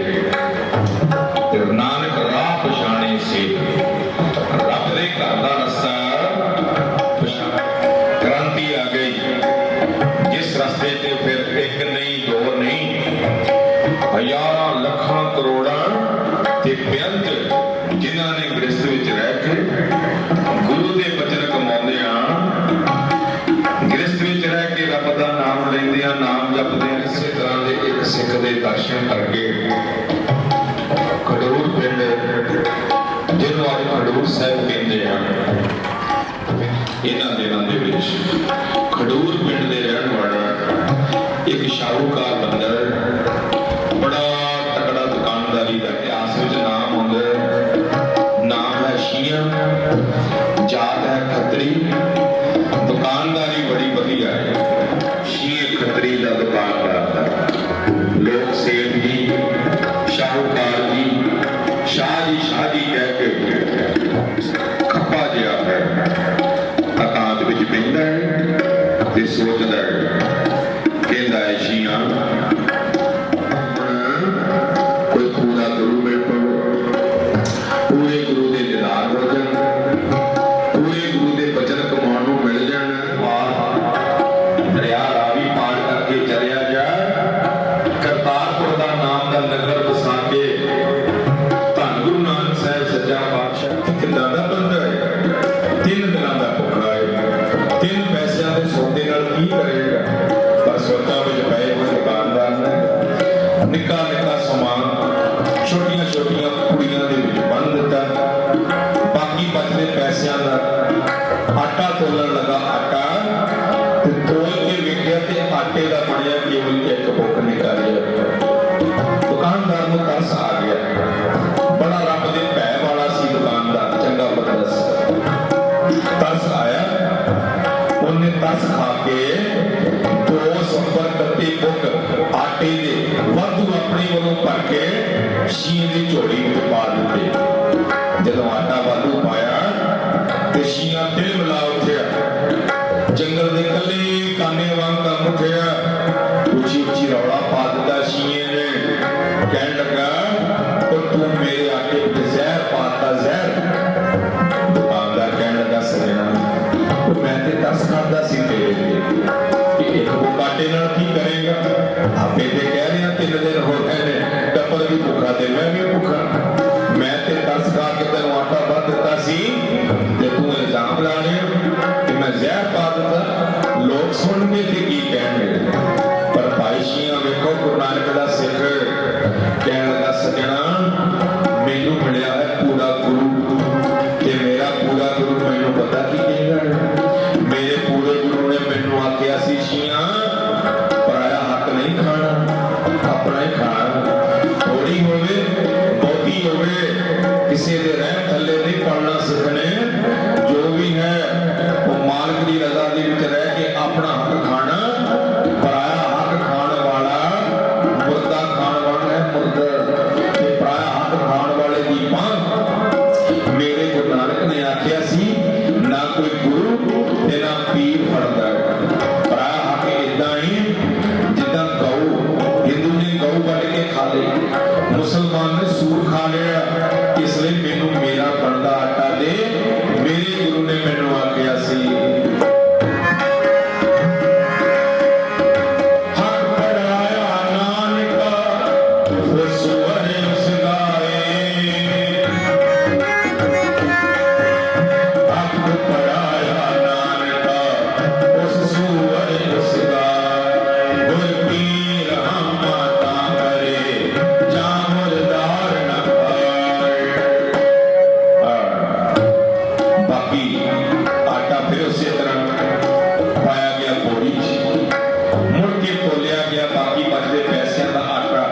ते नानक राह पछाणे से रब दे घर दा रस्ता क्रांति आ गई जिस रस्ते ते फिर एक नहीं दो नहीं हजारां लखां करोड़ां ते बेअंत जिन्हां ने गृहस्थ विच रह के गुरु दे बचन कमाउंदियां गृहस्थ विच रह के रब दा नाम लैंदियां नाम जपदियां इसे तरह दे एक सिख दे दर्शन करके खडूर पिंड जिन्हों अज खडूर साहिब कहते हैं इन्हां दिनां दे विच खडूर पिंड दे रहण वाला एक शाहूकार बंदा बड़ा तगड़ा दुकानदारी का इतिहास में नाम होंगे नाम है शिया जात है खत्री दुकानदारी बड़ी बढ़िया है शीए खत्री का दुकानदार लोग सेठ जी शाहूकार जी शाह जी कह के खप्पा जिहा है एकांत विच बहिंदा है ते सोचदा है कहंदा है शिया कोई पूरा गुरु मिल पवे पूरे गुरु के दीदार हो जाए पूरे गुरु के बचन कमाउण नूं मिल जाण दरिया रावी पार करके चलिया जाए करतारपुर का नाम का नगर बसा के धन गुरु नानक साहब सच्चा ਜਦੋਂ ਆਟਾ ਵਾਧੂ ਪਾਇਆ ਤੇ ਸ਼ੀਆਂ ਤਿਲ ਮਿਲਾ ਉੱਠਿਆ, ਜੰਗਲ ਦੇ ਕੱਲੇ ਕਾਨੇ ਵਾਂਗ ਕੰਮ ਉੱਠਿਆ, ਉੱਚੀ ਉੱਚੀ ਰੌਲਾ ਪਾ ਦਿੱਤਾ ਸ਼ੀਏ ਨੇ। ਕਹਿਣ ਲੱਗਾ ਉਹ ਤੂੰ ਮੇਰੇ ਆਟੇ ਵਿੱਚ ਜ਼ਹਿਰ ਪਾਤਾ, ਜ਼ਹਿਰ। ਦੁਕਾਨਦਾਰ ਕਹਿਣ ਲੱਗਾ ਸਜਣਾ ਉਹ ਮੈਂ ਤੇ ਤਰਸ ਕਰਦਾ ਸੀ ਤੇਰੇ ਤੇ ਕਿ ਇੱਕ ਬੁੱਕ ਆਟੇ ਨਾਲ ਕੀ ਕਰੇਗਾ, ਆਪੇ ਤੇ ਕਹਿ ਰਿਹਾ 3 ਦਿਨ ਹੋ ਗਏ ਨੇ, ਟੱਬਰ ਵੀ ਭੁੱਖਾ ਤੇ ਮੈਂ ਵੀ ਭੁੱਖਾ। ਮੈਂ ਤੇ ਤਰਸ ਖਾ ਕੇ ਤੈਨੂੰ ਆਟਾ ਵੱਧ ਦਿੱਤਾ ਸੀ ਤੇ ਤੂੰ ਇਲਜ਼ਾਮ ਲਾ ਲਿਆ ਕਿ ਮੈਂ ਜ਼ਹਿਰ ਪਾ ਦਿੱਤਾ। ਲੋਕ ਸੁਣਨਗੇ ਤੇ ਕੀ ਕਹਿਣਗੇ, ਪਰ ਭਾਈ ਸ਼ੀਆਂ ਵੇਖੋ ਗੁਰੂ ਨਾਨਕ ਦਾ ਸਿੱਖ ਕਹਿਣ ਲੱਗਾ ਸਜਣਾ ਮੈਨੂੰ ਮਿਲਿਆ ਹੈ ਪੂਰਾ ਗੁਰੂ ਤੇ ਮੇਰਾ ਪੂਰਾ ਗੁਰੂ ਮੈਨੂੰ ਪਤਾ ਕੀ ਕਹਿੰਦਾ। ਮੇਰੇ ਪੂਰੇ ਗੁਰੂ ਨੇ ਮੈਨੂੰ ਆਖਿਆ ਸੀ ਸ਼ੀਆਂ ਪਰਾਇਆ ਹੱਕ ਨਹੀਂ ਖਾਣਾ, ਆਪਣਾ ਹੀ ਖਾਣਾ, ਥੋੜੀ ਹੋਵੇ ਬਹੁਤੀ ਹੋਵੇ, ਕਿਸੇ ਦੇ ਰਹਿਮ ਥੱਲੇ ਨਹੀਂ ਪੜਨਾ ਸਿੱਖਣੇ। ਜੋ ਵੀ ਹੈ ਉਹ ਮਾਲਕ ਦੀ ਰਜ਼ਾ ਦੇ ਵਿੱਚ ਰਹਿ ਕੇ ਆਪਣਾ ਹੱਕ ਖਾਣਾ, ਪਰਾਇਆ ਹੱਕ ਖਾਣ ਵਾਲਾ ਮੁਰਦਾ ਖਾਣ ਵਾਲਾ ਹੈ, ਮੁਰਦਾ ਤੇ ਪਰਾਇਆ ਹੱਕ ਖਾਣ ਵਾਲੇ ਦੀ ਬਾਂਹ। ਮੇਰੇ ਗੁਰੂ ਨਾਨਕ ਨੇ ਆਖਿਆ ਸੀ ਨਾ ਕੋਈ ਗੁਰੂ ਤੇ ਨਾ ਪੀਰ ਫੜਦਾ ਹੈ। ਪਰਾਇਆ ਹੱਕ ਇਦਾਂ ਹੀ ਜਿੱਦਾਂ ਗਊ, ਹਿੰਦੂ ਨੇ ਗਊ ਵੱਢ ਕੇ ਖਾ ਲਈ, ਮੁਸਲਮਾਨ ਨੇ ਸੂਰ ਖਾ ਲਿਆ, ਇਸ ਲਈ ਮੈਨੂੰ ਮੇਰਾ ਬਣਦਾ ਆਟਾ ਦੇ। ਮੇਰੇ ਗੁਰੂ ਨੇ ਮੈਨੂੰ ਆਖਿਆ ਸੀ ਹੱਕ ਪੜਾਇਆ ਨਾਨਕਾ ਫਸਵਰ ਉਸ ਗਾਏ, ਹੱਕ ਪੜਾਇਆ ਨਾਨਕਾ ਉਸ ਸੂਰ ਉਸ ਗਾਏ। ਗੁਰ ਪੀਰ ਹਮਾ ਤਾ ਕਰੇ ਜਾ ਮੁਰਦਾਰ ਨਾ ਬਾਕੀ ਆਟਾ ਫਿਰ ਉਸੇ ਤਰ੍ਹਾਂ ਪਾਇਆ ਗਿਆ ਬੋਰੀ 'ਚ, ਮੁੜ ਕੇ ਤੋਲਿਆ ਗਿਆ ਬਾਕੀ ਬਚਦੇ ਪੈਸਿਆਂ ਦਾ ਆਟਾ।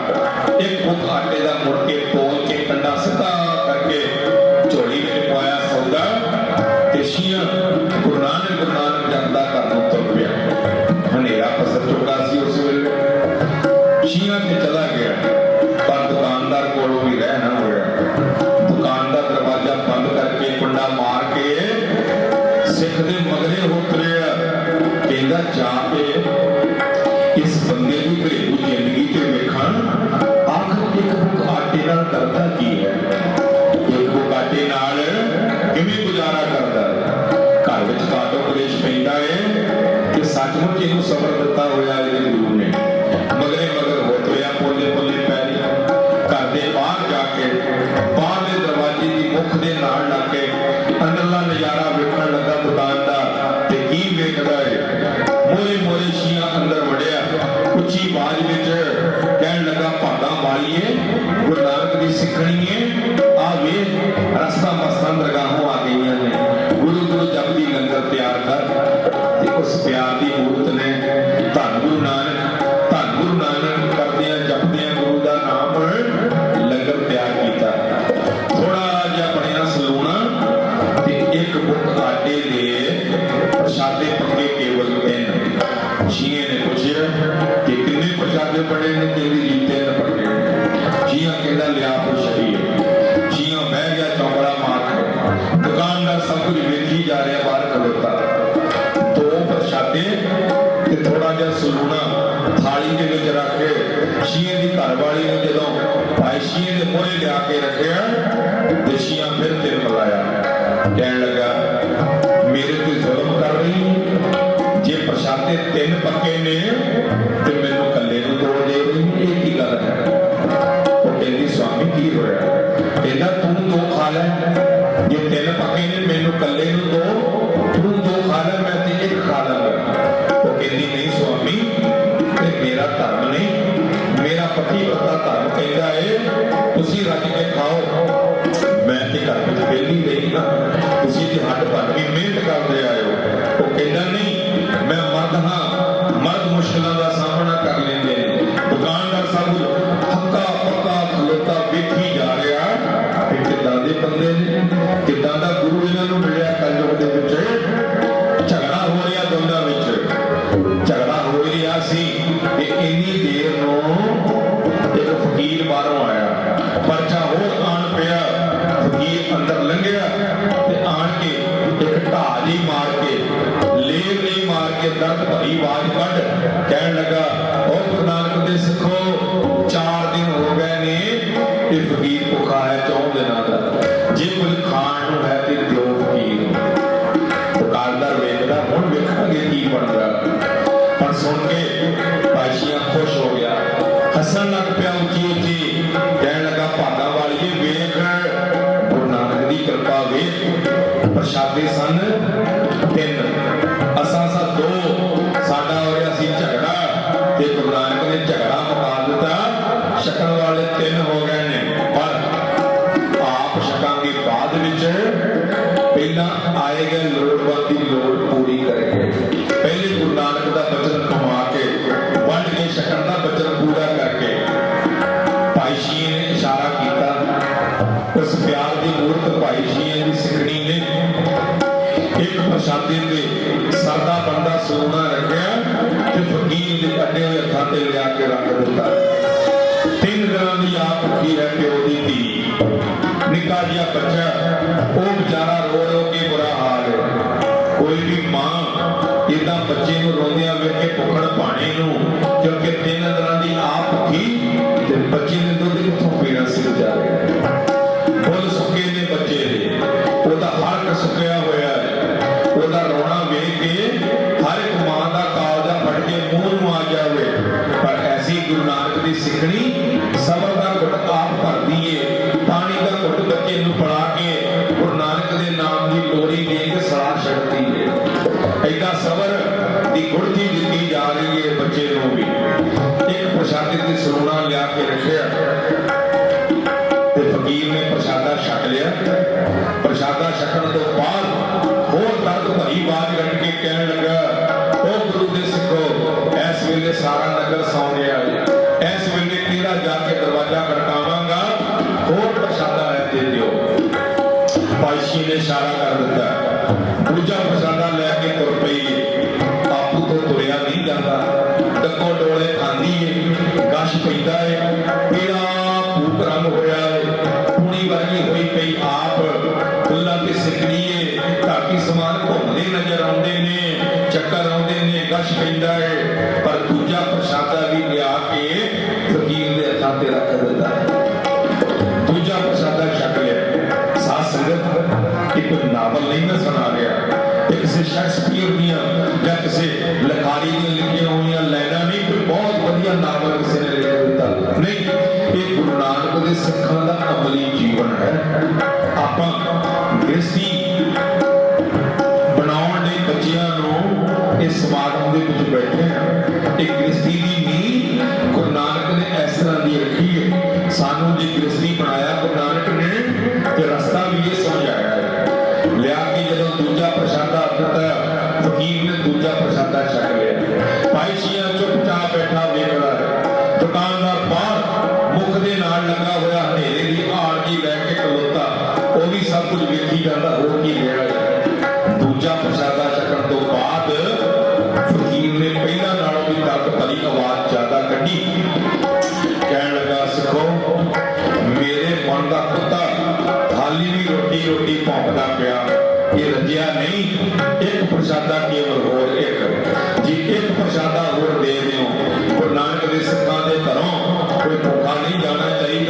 ਇੱਕ ਬੁੱਕ ਆਟੇ ਦਾ ਮੁੜ ਕੇ ਤੋਲ ਕੇ ਕੰਡਾ ਸਿੱਧਾ ਕਰਕੇ ਝੋਲੀ ਵਿੱਚ ਪਾਇਆ ਸੌਦਾ ਤੇ ਸ਼ੀਆਂ ਗੁਰੂ ਨਾਨਕ ਜਾਂਦਾ ਘਰ ਨੂੰ ਤੁਰ ਪਿਆ। ਹਨੇਰਾ ਪਸਰ ਚੁੱਕਾ ਸੀ ਉਸ ਵੇਲੇ, ਸ਼ੀਆਂ ਤੇ ਚਲਾ ਗਿਆ, ਪਰ ਦੁਕਾਨਦਾਰ ਕੋਲੋਂ ਵੀ ਰਹਿ ਨਾ ਹੋਇਆ। ਦੁਕਾਨ ਦਾ ਦਰਵਾਜ਼ਾ ਬੰਦ ਕਰਕੇ ਕੁੰਡਾ ਮਾਰ ਕੇ ਸਿੱਖ ਦੇ ਮਗਰੇ ਹੋ ਤੁਰਿਆ। ਕਹਿੰਦਾ ਜਾ ਕੇ ਇਸ ਬੰਦੇ ਦੀ ਘਰੇਲੂ ਜ਼ਿੰਦਗੀ ਤੇ ਵੇਖਾਂ ਆਖਰ ਇੱਕ ਬੁੱਕ ਆਟੇ ਨਾਲ ਕਰਦਾ ਕੀ ਹੈ, ਇੱਕ ਬੁੱਕ ਆਟੇ ਨਾਲ ਕਿਵੇਂ ਗੁਜ਼ਾਰਾ ਕਰਦਾ ਹੈ। ਘਰ ਵਿੱਚ ਕਾਟੋ ਕਲੇਸ਼ ਪੈਂਦਾ ਹੈ ਕਿ ਸੱਚਮੁੱਚ ਇਹਨੂੰ ਸਬਰ ਦਿੱਤਾ ਹੋਇਆ ਇਹਦੇ ਗੁਰੂ ਨੇ। ਮਗਰੇ ਮਗਰ ਹੋ ਤੁਰਿਆ ਪੋਲੇ ਪੋਲੇ ਪੈਰੀ, ਘਰ ਦੇ ਬਾਹਰ ਜਾ ਕੇ ਬਾਹਰਲੇ ਦਰਵਾਜ਼ੇ ਦੀ ਮੁੱਖ ਦੇ ਨਾਲ ਲੱਗ ਕੇ ਅੰਦਰਲਾ ਨਜ਼ਾਰਾ ਵੇਖਣ ਲੱਗਾ ਦੁਕਾਨ ਦਾ। ਤੇ ਕੀ ਵੇਖਦਾ ਹੈ, ਮੋਰੇ ਮੋਰੇ ਸ਼ੀਆਂ ਅੰਦਰ ਵੜਿਆ, ਉੱਚੀ ਆਵਾਜ਼ ਵਿੱਚ ਕਹਿਣ ਲੱਗਾ ਭਾਗਾ ਵਾਲੀਏ ਗੁਰੂ ਨਾਨਕ ਦੀ ਸਿੱਖਣੀਏ ਆ ਵੇ ਰਸਤਾ ਮਸਤਾਂ ਦਰਗਾਹੋਂ ਆ ਗਈਆਂ ਨੇ, ਗੁਰੂ ਗੁਰੂ ਜਪਦੀ ਲੰਗਰ ਤਿਆਰ ਕਰ। ਤੇ ਉਸ ਪਿਆਰ ਦੀ ਮੂਰਤ ਨੇ ਧੰਨ ਗੁਰੂ ਨਾਨਕ ਕਰਦਿਆਂ ਜਪਦਿਆਂ ਗੁਰੂ ਦਾ ਨਾਮ ਲੰਗਰ ਤਿਆਰ ਕੀਤਾ। ਥੋੜਾ ਜਿਹਾ ਬਣਿਆ ਸਲੂਣਾ ਤੇ ਇੱਕ ਬੁੱਕ ਆਟੇ ਦੇ ਪ੍ਰਸ਼ਾਦੇ ਪੱਕੇ ਕੇਵਲ 3। ਸ਼ੀਏ ਨੇ ਪੁੱਛਿਆ ਕਿ ਕਿੰਨੇ ਪ੍ਰਸ਼ਾਦੇ ਬਣੇ ਨੇ, ਤੇਰੀ ਜੀ 3 ਪੱਕੇ। ਸ਼ੀਆ ਕਹਿੰਦਾ ਲਿਆ ਪੁੱਛੀਏ। ਸ਼ੀਆ ਬਹਿ ਗਿਆ ਚੌਂਕੜਾ ਮਾਰ ਕੇ, ਦੁਕਾਨਦਾਰ ਸਭ ਕੁਝ ਵੇਖੀ ਜਾ ਰਿਹਾ ਬਾਹਰ ਖਲੋਤਾ। 2 ਪ੍ਰਸ਼ਾਦੇ ਤੇ ਥੋੜਾ ਜਿਹਾ ਸਲੂਣਾ ਥਾਲੀ ਦੇ ਵਿੱਚ ਰੱਖ ਕੇ ਸ਼ੀਏ ਦੀ ਘਰ ਵਾਲੀ ਨੂੰ ਜਦੋਂ ਭਾਈ ਸ਼ੀਏ ਦੇ ਮੋਹਰੇ ਲਿਆ ਕੇ ਰੱਖਿਆ ਤੇ ਸ਼ੀਆ ਫਿਰ ਤਿਲ ਮਿਲਾਇਆ। ਕਹਿਣ ਲੱਗਾ ਮੇਰੇ ਤੇ ਜ਼ੁਲਮ ਕਰ ਰਹੀ ਹੈ, ਜੇ ਪ੍ਰਸ਼ਾਦੇ 3 ਪੱਕੇ ਨੇ ਤੇ ਮੈਨੂੰ ਕੱਲੇ ਨੂੰ 2 ਦੇ ਰਹੀ, ਇਹ ਕੀ ਗੱਲ ਹੈ। ਉਹ ਕਹਿੰਦੀ ਸਵਾਮੀ ਕੀ ਹੋਇਆ। ਕਹਿੰਦਾ ਤੂੰ 2 ਖਾ ਲੈ, ਜੇ 3 ਪੱਕੇ ਨੇ ਮੈਨੂੰ ਕੱਲੇ ਨੂੰ 2, ਤੂੰ 2 ਖਾ ਲੈ ਮੈਂ ਤੇ 1 ਖਾ ਲਾਂਗਾ। ਉਹ ਕਹਿੰਦੀ ਨਹੀਂ ਸਵਾਮੀ ਇਹ ਮੇਰਾ ਧਰਮ ਨਹੀਂ, ਮੇਰਾ ਪਤੀ ਪਤਾ ਧਰਮ ਕਹਿੰਦਾ ਏ ਤੁਸੀਂ ਰੱਜ ਕੇ ਖਾਓ, ਮੈਂ ਤੇ ਘਰ ਵਿੱਚ ਵਿਹਲੀ ਰਹੀ ਨਾ, ਤੁਸੀਂ ਤੇ ਹੱਡ ਭੰਨ ਕੇ ਮਿਹਨਤ ਕਰਦੇ ਆਏ ਹੋ। ਉਹ ਕਹਿੰਦਾ ਨਹੀਂ ਮੈਂ ਮਰਦ ਹਾਂ, ਮਰਦ ਮੁਸ਼ਕਲਾਂ ਦਾ ਸਾਹਮਣਾ ਕਰ ਲੈਂਦੇ ਨੇ। ਦੁਕਾਨਦਾਰ ਸਾਹਿਬ ਹੱਕਾ ਪੱਕਾ ਖਲੋਤਾ ਵੇਖੀ ਜਾ ਰਿਹਾ ਕਿ ਕਿੱਦਾਂ ਦੇ ਬੰਦੇ ਨੇ, ਕਿੱਦਾਂ ਦਾ ਗੁਰੂ ਇਹਨਾਂ ਨੂੰ ਮਿਲਿਆ। ਕਲਯੁਗ ਦੇ ਵਿੱਚ ਝਗੜਾ ਹੋ ਰਿਹਾ ਦੋਨਾਂ ਵਿੱਚ, ਝਗੜਾ ਹੋ ਰਿਹਾ ਸੀ ਕਿ ਇੰਨੀ ਦੇਰ ਨੂੰ ਇੱਕ ਫਕੀਰ ਬਾਹਰੋਂ ਆਇਆ, ਪਰਚਾ ਹੋਰ ਆਣ ਪਿਆ दर्द भरी आवाज कढ़ कहन लगा, ओ गुरु नानक दे सिखो 4 दिन हो गए ने ये फकीर भुखा है 4 दिनों का, जे कुछ खाण नूं है ते दिओ फकीर। दुकानदार वेखदा हुण वेखांगे की बनदा, पर सुन के पाशिया खुश हो गया, हसन लग पिया उची उची, कहन लगा भागा वालिए वेख गुरु नानक दी कृपा वेख, प्रशादे सन 3 असां सा 2 साडा होया सी झगड़ा ते गुरु नानक ने झगड़ा मुका दिता, छकण वाले 3 हो गए ने, पर आप छकांगे बाद विच पहला आए गए लोड़वंद दी लोड़ पूरी करके, पहले गुरु नानक दा बचन कमा के वंड के छकण दा बचन पूरा करके। भाई शीए ने इशारा किया, उस प्यार की मूर्त भाई शीए की सिखड़ी ने एक प्रशादे ते सरदा बंदा सोना रखिया ते फकीर दे कटे हुए हत्थां ते लिया के रख दिता। 3 दिनां दी आप भुखी है प्यो दी धी, निक्का जिहा बच्चा वो बेचारा रो रो के बुरा हाल है। कोई भी मां इदां बच्चे नूं रोंदियां वेख के भुखण भाणे नूं, क्योंकि 3 दिनां दी आप भुखी ते बच्चे ने दुध कित्थों पीना सी बेचारे, फुल सुके ने बच्चे दे, ओदा हक सुकिया होया है, ओदा रोना वेख के हर एक मां दा कालजा फट के मूंह नूं आ जावे। पर ऐसी गुरु नानक दी सिखणी सबर दा घुट आप भरदी है, पानी दा घुट बच्चे नूं पिला के गुरु नानक दे नाम दी लोरी दे के सड़ा छड्डदी है। ऐदा सबर दी गुड़ती दित्ती जा रही है बच्चे नूं भी। एक प्रशादे ते सलूना लिया के रखिया ते फकीर ने प्रशादा छक लिया। प्रशादा छकण तो बाद होर दर्द भरी आवाज कढ़ के कहन लगा, ओ गुरु दे सिखो इस वेले सारा नगर सौ गया है, इस वेले तेरा जाके दरवाजा खड़कावांगा, होर प्रशादा है दे दिओ। पाइशी ने इशारा कर दिता, दूजा प्रशादा लैके तुर पई है, आपू तो तुरिया नहीं जाता, डक्को डोले खांदी है, गश पैंदा है, पीड़ा भूख रंग होया है, पूनी वर्गी होई पई आप फुल्लां ते सिकड़ी है, ताकि समान घूमदे नजर आउंदे ने, चक्कर आउंदे ने, गश पैंदा है। पर दूजा प्रशादा भी लिया के फकीर दे हत्थां ते रख दिता, दूजा प्रशादा छक लिया। साथ संगत एक नावल नहीं मैं सुना रहा, एक किसी शेक्सपीयर दियां या किसी लिखारी दियां लिखियां हुई लाइनां नहीं, कोई बहुत बढ़िया नावल किसी ने लिख दिता नहीं, ये गुरु नानक दे सिखां दा अमली जीवन है। आपां गृहस्थी बनाउण दे बच्चियां नूं इस समागम दे विच बैठे हैं, एक गृहस्थी दी नींह गुरु नानक ने इस तरह दी रखी है। सानू जे गृहस्थी बनाया गुरु नानक ने ते रास्ता भी ये समझाया है। लिया के जदों दूजा प्रशादा दिता, फकीर ने दूजा प्रशादा छक लिया। भाई शिया चुपचाप बैठा वेखदा है, दुकानदार बाहर मुख दे नाल लगा होया हनेरे दी आड़ जी लैके खलोता, वो भी सब कुछ वेखी जांदा हो की रिहा है। दूजा प्रशादा छकण तो बाद फकीर ने पहला नालों भी दर्द भरी आवाज ज्यादा कढ़ी, कहन लगा, सिखो मेरे मन दा कुत्ता हाली भी रोटी रोटी भौंकदा पिया, ये रजिया नहीं, एक प्रशादा केवल होर एक, जी एक प्रशादा होर दे दिओ, गुरु नानक दे सिखां दे घरों कोई भुखा नहीं जाना चाहिए,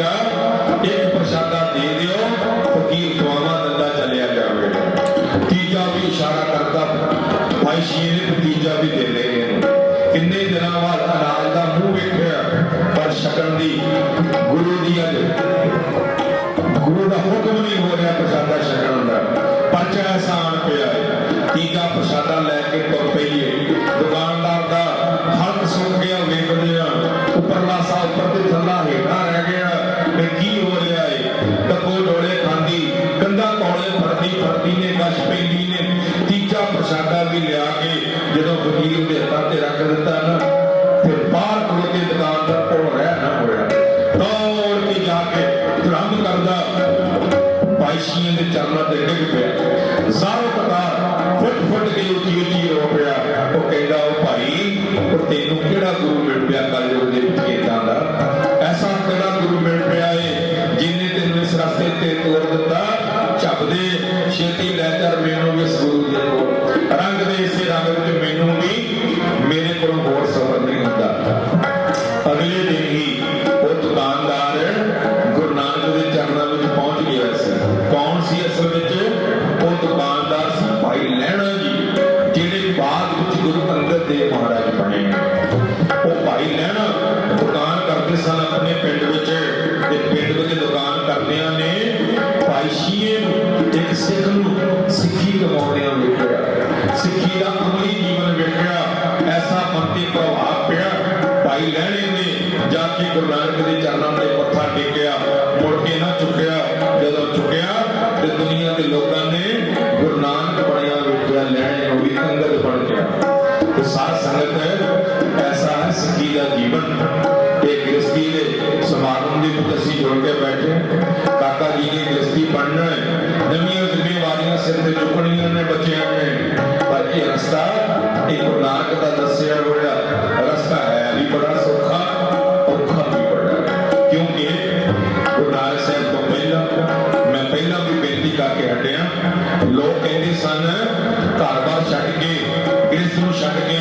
एक प्रशादा दे दिओ, फकीर दुआवां दिंदा चलिया जावेगा। तीजा भी इशारा करता, भाई शीए ने तीजा भी दे ले गए। किन्ने दिनां बाद अनाज दा मूंह वेखिया, पर छकण दी गुरु दी अज गुरु दा हुक्म नहीं हो रहा प्रशादा छकण दा, पर्चा ऐसा आन पिया है। तीजा प्रशादा लैके तुर पई है, दुकानदार दा हल्क सुक गया वेखदे उपरला सा उपर ते थल्ला हेठा रह गया, ते की हो रहा है, डक्को डोले खांदी, कंधा कौले फड़दी फड़दी ने, गश पैंदी ने। तीजा प्रशादा भी लिया के जदों फकीर दे हत्थां ते रख दिता ना, ते बाहर खड़ोते दुकानदार कोल रह ना होया, दौड़ के जाके धरम करदा पाइशियां दे चरणों ते डिग पिया, सारो कतार फुट फुट के उची उची रो पिया। वो कहंदा, ओ भाई ओ तैनूं किहड़ा गुरु मिल पिया कलयुग दे विच इदां दा, ऐसा किहड़ा गुरु मिल पिया है जिन्ने तैनूं इस रस्ते ते तोड़ दिता, झपदे छेती लै चल मैनूं भी इस गुरु दे कोल, रंग दे इसे रंग विच मैनूं भी ਗੁਰੂ ਨਾਨਕ ਦੇ ਚਰਨਾਂ ਤੇ ਮੱਥਾ ਟੇਕਿਆ, ਮੁੜ ਕੇ ਨਾ ਚੁੱਕਿਆ। ਜਦੋਂ ਚੁੱਕਿਆ ਤੇ ਦੁਨੀਆ ਦੇ ਲੋਕਾਂ ਨੇ ਗੁਰੂ ਨਾਨਕ ਬਣਿਆ ਵੇਖਿਆ, ਲੈਣੇ ਨੂੰ ਵੀ ਅੰਗਦ ਬਣ ਗਿਆ। ਤੇ ਸਾਧ ਸੰਗਤ ਐਸਾ ਹੈ ਸਿੱਖੀ ਦਾ ਜੀਵਨ। ਇਹ ਗ੍ਰਸਤੀ ਦੇ ਸਮਾਗਮ ਦੇ ਵਿੱਚ ਅਸੀਂ ਜੁੜ ਕੇ ਬੈਠੇ। ਕਾਕਾ ਜੀ ਨੇ ਗ੍ਰਸਤੀ ਬਣਨਾ ਹੈ, ਨਵੀਆਂ ਜ਼ਿੰਮੇਵਾਰੀਆਂ ਸਿਰ ਤੇ ਚੁੱਕਣੀਆਂ ਨੇ ਬੱਚਿਆਂ ਨੇ। ਪਰ ਇਹ ਰਸਤਾ ਇਹ ਗੁਰੂ ਨਾਨਕ ਦਾ ਦੱਸਿਆ ਹੋਇਆ ਰਸਤਾ ਹੈ ਵੀ ਬੜਾ ਸੌਖਾ, ਔਖਾ ਵੀ ਬੜਾ ਹੈ। ਕਿਉਂਕਿ ਗੁਰੂ ਨਾਨਕ ਸਾਹਿਬ ਤੋਂ ਮੈਂ ਪਹਿਲਾਂ ਵੀ ਬੇਨਤੀ ਕਰਕੇ ਹਟਿਆ। ਲੋਕ ਕਹਿੰਦੇ ਸਨ ਘਰ-ਬਾਰ ਛੱਡ ਕੇ, ਗ੍ਰਸਤ ਨੂੰ ਛੱਡ ਕੇ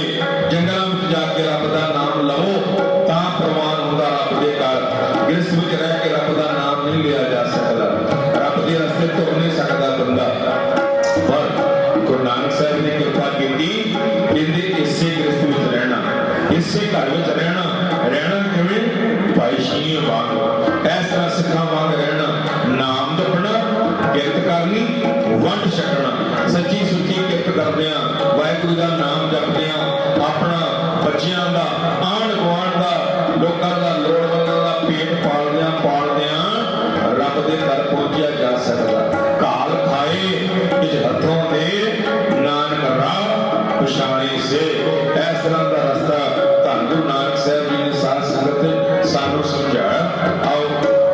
ਜੰਗਲਾਂ ਵਿੱਚ ਜਾ ਕੇ ਰੱਬ ਦਾ ਨਾਮ ਲਵੋ ਤਾਂ ਪ੍ਰਵਾਨ ਹੁੰਦਾ ਰੱਬ ਦੇ ਘਰ। ਗ੍ਰਸਤ ਵਿੱਚ ਰਹਿ ਕੇ ਰੱਬ ਦਾ ਨਾਮ ਨਹੀਂ ਲਿਆ ਜਾ ਸਕਦਾ, ਰੱਬ ਦੇ ਰਸਤੇ ਤੁਰ ਨਹੀਂ ਸਕਦਾ ਬੰਦਾ। ਪਰ ਗੁਰੂ ਨਾਨਕ ਸਾਹਿਬ ਨੇ ਕਿਰਪਾ ਕੀਤੀ, ਕਹਿੰਦੇ ਇਸੇ ਗ੍ਰਸਤ ਵਿੱਚ ਰਹਿਣਾ, ਇਸੇ ਘਰ ਵਿੱਚ ਰਹਿਣਾ। ਰਹਿਣਾ ਕਿਵੇਂ? ਭਾਈ ਸ਼ੀਆਂ ਵਾਂਗ, ਇਸ ਤਰ੍ਹਾਂ ਸਿੱਖਾਂ ਵਾਂਗ ਰਹਿਣਾ, ਨਾਮ ਜਪਣਾ, ਕਿਰਤ ਕਰਨੀ, ਵੰਡ ਛਕਣਾ। ਸੱਚੀ ਸੁੱਚੀ ਕਿਰਤ ਕਰਦਿਆਂ, ਵਾਹਿਗੁਰੂ ਦਾ ਨਾਮ ਜਪਦਿਆਂ, ਆਪਣਾ ਬੱਚਿਆਂ ਦਾ, ਆਂਢ ਗੁਆਂਢ ਦਾ, ਲੋਕਾਂ ਦਾ, ਲੋੜਵੰਦਾਂ ਦਾ ਪੇਟ ਪਾਲਦਿਆਂ ਰੱਬ ਦੇ ਘਰ ਪਹੁੰਚਿਆ ਜਾ ਸਕਦਾ। ਕਾਲ ਖਾਏ ਇਸ ਹੱਥੋਂ ਦੇ ਨਾਨਕ ਰਾਹ ਪਛਾਣੇ ਸੇ। ਇਸ ਤਰ੍ਹਾਂ ਦਾ ਰਸਤਾ ਧੰਨ ਗੁਰੂ ਨਾਨਕ ਸਾਹਿਬ ਜੀ ਨੇ ਸਾਧ ਸੰਗਤ ਸਾਨੂੰ ਸਮਝਾਇਆ। ਆਓ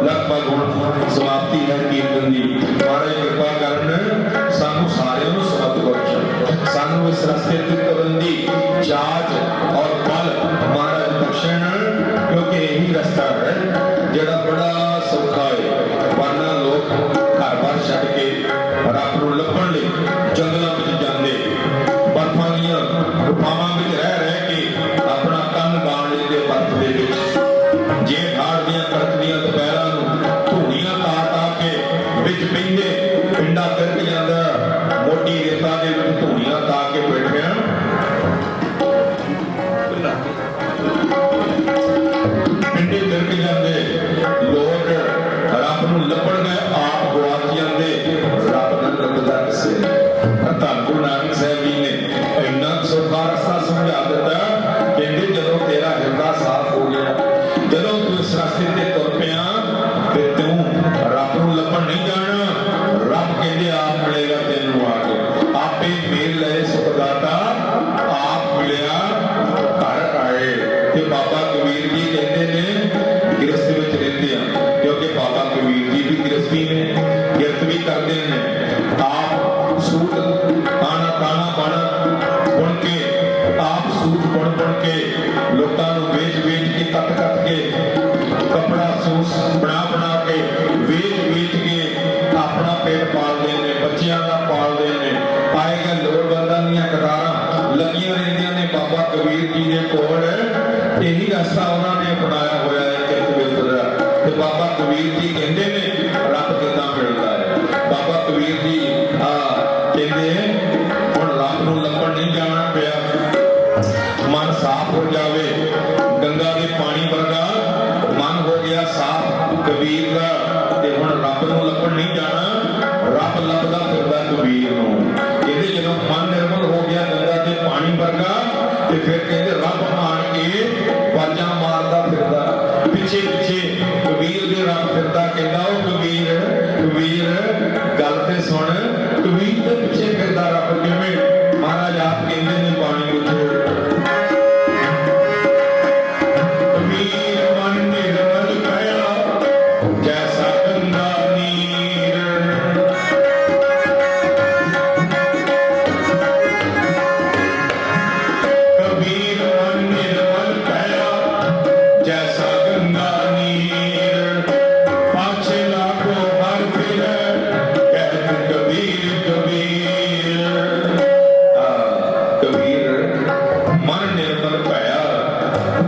ਲਗਭਗ ਹੁਣ ਸਮਾਪਤੀ ਹੈ ਕੀਰਤਨ ਦੀ। ਮਹਾਰਾਜ ਕਿਰਪਾ ਕਰਨ, ਸਾਨੂੰ ਸਾਰਿਆਂ ਨੂੰ ਸਮਤ ਬਖਸ਼ਣ, ਸਾਨੂੰ ਇਸ ਰਸਤੇ ਤੇ ਤੁਰਨ ਦੀ ਜਾਚ ਔਰ ਬਲ ਮਹਾਰਾਜ ਬਖਸ਼ਣ। ਕਿਉਂਕਿ ਇਹੀ ਰਸਤਾ ਹੈ ਜਿਹੜਾ ਬੜਾ ਸੌਖਾ ਹੈ। ਵਰਨਾ ਲੋਕ ਘਰ-ਬਾਰ ਛੱਡ ਕੇ ਰੱਬ ਨੂੰ ਲੱਭਣ ਲਈ ਜੰਗਲਾਂ ਵਿੱਚ ਜਾਂਦੇ, ਬਰਫਾਂ ਦੀਆਂ ਗੁਫਾਵਾਂ ਵਿੱਚ ਰਹਿ ਕੇ ਆਪਣਾ ਕੰਨ ਗਾਣ ਲੈਂਦੇ ਬਰਫ ਦੇ ਵਿੱਚ। ਜੇ ਹਾੜ ਦੀਆਂ ਕੜਕਦੀਆਂ ਦੁਪਹਿਰਾਂ ਨੂੰ ਧੂਣੀਆਂ ਤਾ ਕੇ ਵਿੱਚ ਪੈਂਦੇ, ਪਿੰਡਾ ਤਿਰਕ ਜਾਂਦਾ, ਮੋਟੀ ਰੇਤਾਂ ਦੇ ਵਿੱਚ ਧੂਣੀਆਂ ਤਾ ਕੇ ਬੈਠਿਆ, ਪਿੰਡੇ ਤਿਰਕ ਜਾਂਦੇ। ਲੋਕ ਰੱਬ ਨੂੰ ਲੱਭਣ ਗਏ, ਆਪ ਗੁਆਚ ਜਾਂਦੇ, ਰੱਬ ਨਾਲ ਲੱਭਦਾ ਕਿਸੇ ਨੇ। ਧੰਨ ਗੁਰੂ ਨਾਨਕ ਸਾਹਿਬ ਜੀ ਨੇ ਇੰਨਾ ਸੌਖਾ ਰਸਤਾ ਸਮਝਾ ਦਿੱਤਾ। ਕਹਿੰਦੇ ਜਦੋਂ ਤੇਰਾ ਹਿਰਦਾ ਸਾਫ਼ ਹੋ ਗਿਆ, ਜਦੋਂ ਤੂੰ ਇਸ ਰਸਤੇ ਤੇ ਤੁਰ ਪਿਆ ਤੇ ਤੂੰ ਰੱਬ ਨੂੰ ਲੱਭਣ ਨਹੀਂ ਜਾਣਾ, ਰੱਬ ਕਹਿੰਦੇ ਆਪ ਮਿਲੇਗਾ ਤੈਨੂੰ ਆ ਕੇ। ਆਪੇ ਮਿਲ ਲਏ ਸੁਖਦਾਤਾ, ਆਪ ਮਿਲਿਆ ਘਰ ਆਏ। ਤੇ ਬਾਬਾ ਕਬੀਰ ਜੀ ਕਹਿੰਦੇ ਨੇ ਗ੍ਰਸਤ ਵਿੱਚ ਰਹਿੰਦੇ ਆ, ਕਿਉਂਕਿ ਬਾਬਾ ਕਬੀਰ ਜੀ ਵੀ ਗ੍ਰਸਤੀ ਨੇ, ਕਿਰਤ ਵੀ ਕਰਦੇ ਨੇ। ਆਪ ਸੂਟ ਆਣਾ ਕਾਣਾ ਬਣ ਬੁਣ ਕੇ, ਆਪ ਸੂਟ ਬੁਣ ਕੇ ਲੋਕਾਂ ਨੂੰ ਵੇਚ ਕੇ ਕੱਟ ਕੇ ਕੱਪੜਾ ਸੂਸ ਬਣਾ ਕੇ ਵੇਚ ਕੇ ਆਪਣਾ ਪੇਟ ਪਾਲਦੇ ਨੇ, ਬੱਚਿਆਂ ਦਾ ਪਾਲਦੇ ਨੇ। ਆਏ ਗਏ ਲੋੜਵੰਦਾਂ ਦੀਆਂ ਕਤਾਰਾਂ ਲੱਗੀਆਂ ਰਹਿੰਦੀਆਂ ਨੇ ਬਾਬਾ ਕਬੀਰ ਜੀ ਦੇ ਕੋਲ। ਇਹੀ ਰਸਤਾ ਉਹਨਾਂ ਨੇ ਅਪਣਾਇਆ ਹੋਇਆ ਹੈ ਕਿਰਤ ਵਿਰਤ ਦਾ। ਤੇ ਬਾਬਾ ਕਬੀਰ ਜੀ ਕਹਿੰਦੇ ਨੇ ਰੱਬ ਕਿੱਦਾਂ ਮਿਲਦਾ ਹੈ। ਬਾਬਾ ਕਬੀਰ ਜੀ ਕਹਿੰਦੇ ਹੁਣ ਰੱਬ ਨੂੰ ਲੱਭਣ ਨਹੀਂ ਜਾਣਾ ਪਿਆ, ਮਨ ਸਾਫ਼ ਹੋ ਜਾਵੇ, ਗੰਗਾ ਦੇ ਪਾਣੀ ਵਰਗਾ ਮਨ ਹੋ ਗਿਆ ਸਾਫ਼ ਕਬੀਰ ਦਾ। ਤੇ ਹੁਣ ਰੱਬ ਨੂੰ ਲੱਭਣ ਨਹੀਂ ਜਾਣਾ, ਰੱਬ ਲੱਭਦਾ ਫਿਰਦਾ ਕਬੀਰ ਨੂੰ। ਕਹਿੰਦੇ ਜਦੋਂ ਮਨ ਨਿਰਮਲ ਹੋ ਗਿਆ ਗੰਗਾ ਦੇ ਪਾਣੀ ਵਰਗਾ, ਤੇ ਫਿਰ ਕਹਿੰਦੇ ਰੱਬ ਆਣ ਕੇ ਵਾਜਾਂ ਮਾਰਦਾ ਫਿਰਦਾ, ਪਿੱਛੇ ਕਬੀਰ ਦੇ ਰੱਬ ਫਿਰਦਾ। ਕਹਿੰਦਾ ਉਹ ਕਬੀਰ ਗੱਲ ਤੇ ਸੁਣ, ਕਬੀਰ ਦੇ ਪਿੱਛੇ ਫਿਰਦਾ ਰੱਬ ਕਿਵੇਂ? ਮਹਾਰਾਜ ਆਪ ਕਹਿੰਦੇ ਨੇ ਬਾਣੀ ਵਿੱਚ, ਕਬੀਰ ਮਨ ਨਿਰਮਲ ਭਇਆ ਜੈਸਾ ਗੰਗਾ ਨੀਰ। ਕਬੀਰ ਮਨ ਨਿਰਮਲ ਭਇਆ ਜੈਸਾ ਗੰਗਾ ਨੀਰ। ਪਾਛੇ ਲਾਗੋ ਹਰ ਫਿਰੈ ਕਹਿਤ ਕਬੀਰ ਕਬੀਰ ਮਨ ਨਿਰਮਲ ਭਇਆ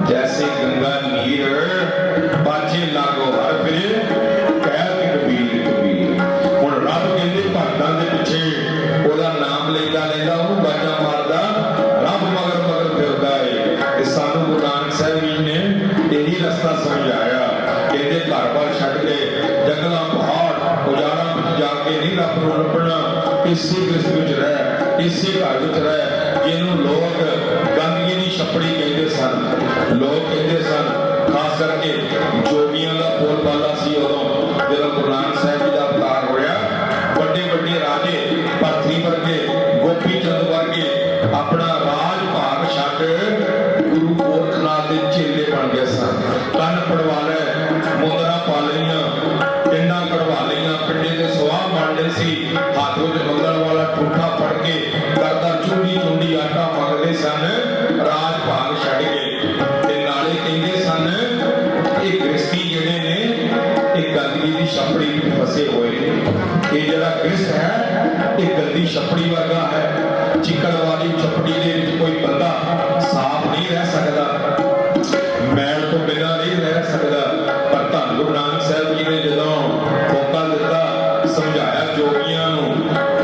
ਜੈਸੇ ਗੰਗਾ ਨੀਰ। ਪਾਛੇ ਲਾਗੋ ਹਰ ਫਿਰੈ ਕਹਿਤ ਕਬੀਰ। ਹੁਣ ਰੱਬ ਕਹਿੰਦੇ ਭਗਤਾਂ ਦੇ ਪਿੱਛੇ ਉਹਦਾ ਨਾਮ ਲੈਂਦਾ ਉਹਨੂੰ ਬਾਜਾਂ ਮਾਰਦਾ, ਰੱਬ ਮਗਰ ਫਿਰਦਾ ਏ। ਤੇ ਸਾਨੂੰ ਗੁਰੂ ਨਾਨਕ ਸਾਹਿਬ ਜੀ ਨੇ ਇਹੀ ਰਸਤਾ ਸਮਝਾਇਆ। ਕਹਿੰਦੇ ਘਰ-ਬਾਰ ਛੱਡ ਕੇ ਜੰਗਲਾਂ ਪਹਾੜ ਉਜਾੜਾਂ ਵਿੱਚ ਜਾ ਕੇ ਨਹੀਂ ਰੱਬ ਨੂੰ ਲੱਭਣਾ, ਇਸੇ ਗ੍ਰਸਤ ਵਿੱਚ ਰਹਿ, ਇਸੇ ਘਰ ਵਿੱਚ ਰਹਿ। ਜਿਹਨੂੰ ਲੋਕ ਗੰਦਗੀ ਦੀ ਛੱਪੜੀ ਕਹਿੰਦੇ ਸਨ। ਲੋਕ ਕਹਿੰਦੇ ਸਨ ਖਾਸ ਕਰਕੇ ਜੋਗੀਆਂ ਦਾ ਬੋਲਬਾਲਾ ਸੀ ਉਦੋਂ ਜਦੋਂ ਗੁਰੂ ਨਾਨਕ ਸਾਹਿਬ ਜੀ ਦਾ ਅਵਤਾਰ ਹੋਇਆ। ਵੱਡੇ ਵੱਡੇ ਰਾਜੇ ਭਰਤਰੀ ਵਰਗੇ, ਗੋਪੀ ਚੰਦ ਵਰਗੇ ਆਪਣਾ ਰਾਜ ਭਾਗ ਛੱਡ ਗੁਰੂ ਗੋਰਖਨਾਥ ਦੇ ਚੇਲੇ ਬਣ ਗਏ ਸਨ। ਕੰਨ ਪੜਵਾ ਲਏ, ਮੁੰਦਰਾਂ ਪਾ ਲਈਆਂ, ਪਿੰਡਾਂ ਕਢਵਾ ਲਈਆਂ, ਪਿੰਡੇ ਦੇ ਸਵਾਹ ਬਣਦੇ ਸੀ, ਹੱਥ ਵਿੱਚ ਮੰਗਣ ਵਾਲਾ ਠੂਠਾ ਫੜ ਕੇ ਕਰਦਾ ਚੁੰਡੀ ਚੁੰਡੀ ਆਟਾ ਮੰਗਦੇ ਸਨ, ਰਾਜ ਭਾਗ ਛੱਡ ਕੇ। ਤੇ ਨਾਲੇ ਕਹਿੰਦੇ ਸਨ ਇਹ ਗ੍ਰਸਤੀ ਜਿਹੜੇ ਨੇ ਇਹ ਗੰਦਗੀ ਦੀ ਛਪੜੀ ਵਿੱਚ ਫਸੇ ਹੋਏ ਨੇ। ਇਹ ਜਿਹੜਾ ਗ੍ਰਸਤ ਹੈ ਇਹ ਗੰਦੀ ਛਪੜੀ ਵਰਗਾ ਹੈ। ਚਿੱਕੜ ਵਾਲੀ ਛਪੜੀ ਦੇ ਵਿੱਚ ਕੋਈ ਬੰਦਾ ਸਾਫ਼ ਨਹੀਂ ਰਹਿ ਸਕਦਾ, ਮੈਲ ਤੋਂ ਬਿਨਾਂ ਨਹੀਂ ਰਹਿ ਸਕਦਾ। ਪਰ ਧੰਨ ਗੁਰੂ ਨਾਨਕ ਸਾਹਿਬ ਜੀ ਨੇ ਜਦੋਂ ਮੌਕਾ ਦਿੱਤਾ, ਸਮਝਾਇਆ ਜੋਗੀਆਂ ਨੂੰ,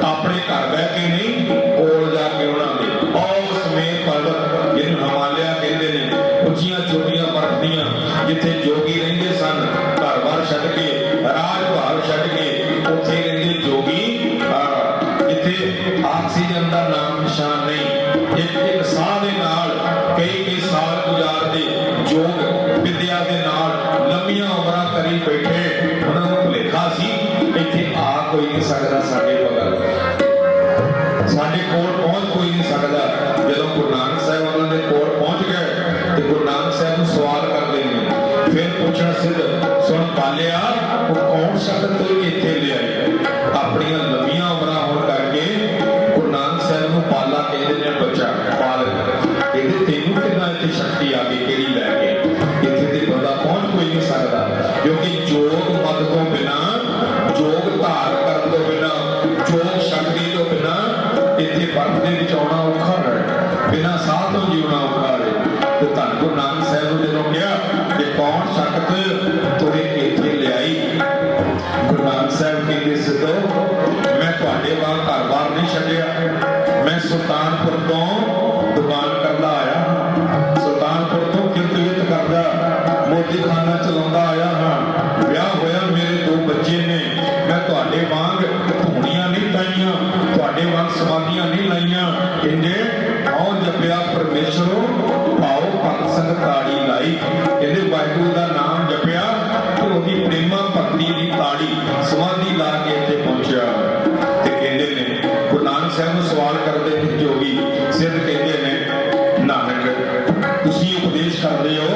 ਆਪਣੇ ਘਰ ਬਹਿ ਕੇ ਨਹੀਂ, ਕੋਲ ਜਾ ਕੇ ਉਹਨਾਂ ਦੇ ਉਹ ਸਮੇਤ ਪਰਬਤ ਜਿਹਨੂੰ ਹਿਮਾਲਿਆ ਕਹਿੰਦੇ ਨੇ, ਉੱਚੀਆਂ ਚੋਟੀਆਂ ਬਰਫ਼ ਦੀਆਂ, ਜਿੱਥੇ ਜੋਗੀ ਰਹਿੰਦੇ ਸਨ, ਘਰ-ਬਾਰ ਛੱਡ ਕੇ, ਰਾਜ ਭਾਗ ਛੱਡ ਕੇ, ਉੱਥੇ ਰਹਿੰਦੇ ਜੋਗੀ, ਜਿੱਥੇ ਆਕਸੀਜਨ ਦਾ ਨਾਮ ਨਿਸ਼ਾਨ ਨਹੀਂ, ਇੱਕ ਸਾਹ ਦੇ ਨਾਲ ਕਈ ਸਾਲ ਗੁਜ਼ਾਰਦੇ, ਯੋਗ ਵਿਦਿਆ ਦੇ ਨਾਲ ਲੰਮੀਆਂ ਉਮਰਾਂ ਕਰੀ ਬੈਠੇ। ਉਹਨਾਂ ਨੂੰ ਭੁਲੇਖਾ ਸੀ ਇੱਥੇ ਆ ਕੋਈ ਨਹੀਂ ਸਕਦਾ ਸਾਡੇ ਬਗਲ, ਸਾਡੇ ਕੋਲ ਪਹੁੰਚ ਕੋਈ ਨਹੀਂ ਸਕਦਾ। ਜਦੋਂ ਗੁਰੂ ਨਾਨਕ ਸਾਹਿਬ ਉਹਨਾਂ ਦੇ ਕੋਲ ਪਹੁੰਚ ਗਏ ਤੇ ਗੁਰੂ ਨਾਨਕ ਸਾਹਿਬ ਨੂੰ ਸਵਾਲ ਕਰਦੇ ਨੇ, ਫਿਰ ਪੁੱਛਣ ਸਿੱਧ ਸੁਣ ਪਾਲਿਆ ਉਹ ਕੌਣ ਸ਼ਬਦ ਤੋਂ ਇੱਥੇ ਲਿਆਏ। ਆਪਣੀਆਂ ਲੰਮੀਆਂ ਉਮਰਾਂ ਹੋਣ ਕਰਕੇ ਗੁਰੂ ਨਾਨਕ ਸਾਹਿਬ ਨੂੰ ਪਾਲਾ ਕਹਿੰਦੇ ਨੇ, ਬੱਚਾ ਪਾਲਕ। ਕਹਿੰਦੇ ਤੈਨੂੰ ਕਿੰਨਾ ਇੱਥੇ ਸ਼ਕਤੀ ਆ ਗਈ, ਕਿਹੜੀ ਲੈ ਕੇ ਇੱਥੇ ਤੇ ਬੰਦਾ ਪਹੁੰਚ ਕੋਈ ਨਹੀਂ ਸਕਦਾ। ਕਿਉਂਕਿ ਯੋਗ ਮਦ ਤੋਂ ਬਿਨਾ, ਯੋਗ ਧਾਰ ਕਰਨ ਤੋਂ ਬਿਨਾ, ਯੋਗ ਸ਼ਕਤੀ ਤੋਂ ਬਿਨਾ ਇੱਥੇ ਬਰਫ਼ ਦੇ ਵਿੱਚ ਆਉਣਾ ਔਖਾ ਹੈ, ਬਿਨਾ ਸਾਹ ਤੋਂ ਜਿਉਣਾ ਔਖਾ ਹੈ। ਤੇ ਧੰਨ ਗੁਰੂ ਨਾਨਕ ਸਾਹਿਬ ਨੂੰ ਜਦੋਂ ਕਿਹਾ ਕਿ ਕੌਣ ਸ਼ਕਤ ਤੁਰੇ ਇੱਥੇ ਲਿਆਈ, ਗੁਰੂ ਨਾਨਕ ਸਾਹਿਬ ਕਹਿੰਦੇ ਸਿੱਧੋ ਮੈਂ ਤੁਹਾਡੇ ਵਾਂਗ ਘਰ-ਬਾਰ ਨਹੀਂ ਛੱਡਿਆ, ਮੈਂ ਸੁਲਤਾਨਪੁਰ ਤੋਂ ਦੁਕਾਨ ਕਰਦਾ ਆਇਆ, ਸੁਲਤਾਨਪੁਰ ਤੋਂ ਕਿਰਤ ਕਰਦਾ, ਮੋਦੀਖਾਨਾ ਚਲਾਉਂਦਾ ਆਇਆ ਹਾਂ, ਵਿਆਹ ਹੋਇਆ, ਮੇਰੇ 2 ਬੱਚੇ ਨੇ। ਮੈਂ ਤੁਹਾਡੇ ਵਾਂਗ ਧੂਣੀਆਂ ਨਹੀਂ ਪਾਈਆਂ, ਤੁਹਾਡੇ ਵਾਂਗ ਸਮਾਧੀਆਂ ਨਹੀਂ ਲਾਈਆਂ। ਕਹਿੰਦੇ ਆਓ ਜਪਿਆ ਪਰਮੇਸ਼ਰੋ ਭਾਉ ਭਗਤ ਸੰਗ ਤਾੜੀ ਲਾਈ। ਕਹਿੰਦੇ ਵਾਹਿਗੁਰੂ ਦਾ ਨਾਮ ਜਪਿਆ ਤੇ ਉਹਦੀ ਪ੍ਰੇਮਾ ਭਗਤੀ ਦੀ ਤਾੜੀ ਸਮਾਧੀ ਲਾ ਕੇ ਇੱਥੇ ਪਹੁੰਚਿਆ। ਤੇ ਕਹਿੰਦੇ ਨੇ ਗੁਰੂ ਨਾਨਕ ਸਾਹਿਬ ਨੂੰ ਸਵਾਲ ਕਰਦੇ ਨੇ ਜੋਗੀ ਸਿੱਧ, ਕਹਿੰਦੇ ਨੇ ਨਾਨਕ ਤੁਸੀਂ ਉਪਦੇਸ਼ ਕਰਦੇ ਹੋ